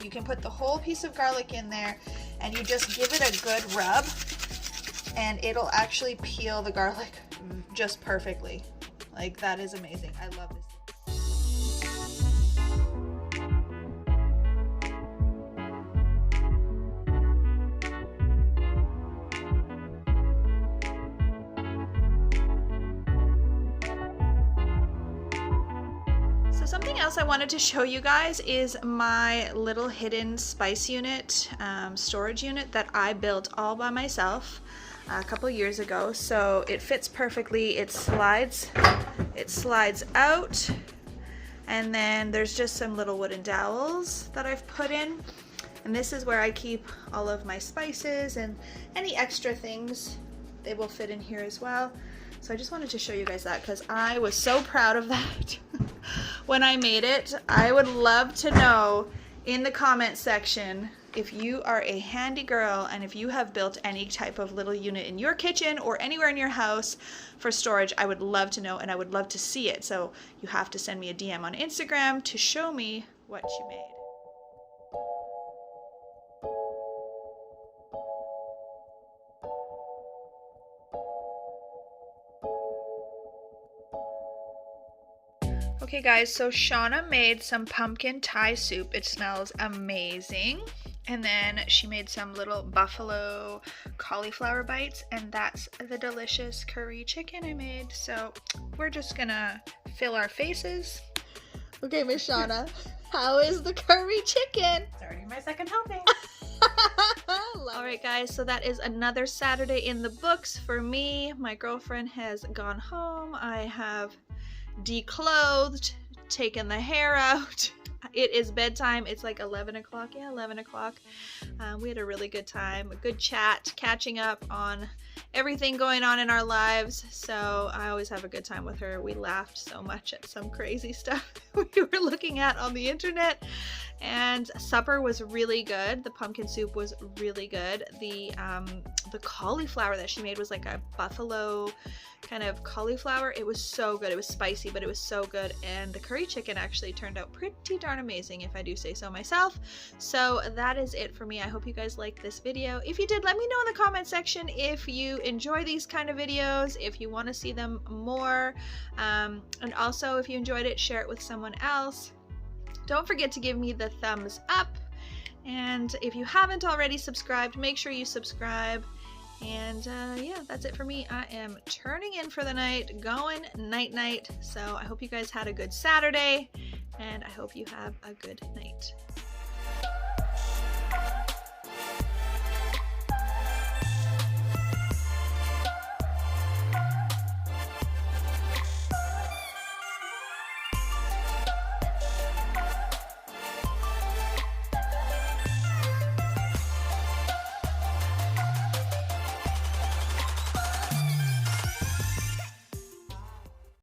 you can put the whole piece of garlic in there and you just give it a good rub and it'll actually peel the garlic just perfectly. Like, that is amazing. I love this. Something else I wanted to show you guys is my little hidden spice unit, storage unit that I built all by myself a couple years ago. So it fits perfectly. It slides out, And then there's just some little wooden dowels that I've put in. And this is where I keep all of my spices and any extra things. They will fit in here as well. So I just wanted to show you guys that because I was so proud of that when I made it. I would love to know in the comment section if you are a handy girl and if you have built any type of little unit in your kitchen or anywhere in your house for storage. I would love to know, and I would love to see it. So you have to send me a DM on Instagram to show me what you made. Okay guys, so Shauna made some pumpkin Thai soup. It smells amazing. And then she made some little buffalo cauliflower bites, and that's the delicious curry chicken I made. So we're just gonna fill our faces. Okay, Miss Shauna, how is the curry chicken? It's already my second helping. Alright guys, so that is another Saturday in the books for me. My girlfriend has gone home. I have declothed, taken the hair out. It is bedtime. It's like 11 o'clock. Yeah, 11 o'clock. We had a really good time, a good chat, catching up on everything going on in our lives. So I always have a good time with her. We laughed so much at some crazy stuff we were looking at on the internet. And supper was really good. The pumpkin soup was really good. The cauliflower that she made was like a buffalo kind of cauliflower. It was so good. It was spicy, but it was so good. And the curry chicken actually turned out pretty darn amazing, if I do say so myself. So that is it for me. I hope you guys liked this video. If you did, let me know in the comment section if you enjoy these kind of videos, if you want to see them more. And also, if you enjoyed it, share it with someone else. Don't forget to give me the thumbs up, and if you haven't already subscribed, make sure you subscribe. And yeah, that's it for me. I am turning in for the night, going night-night. So I hope you guys had a good Saturday, and I hope you have a good night.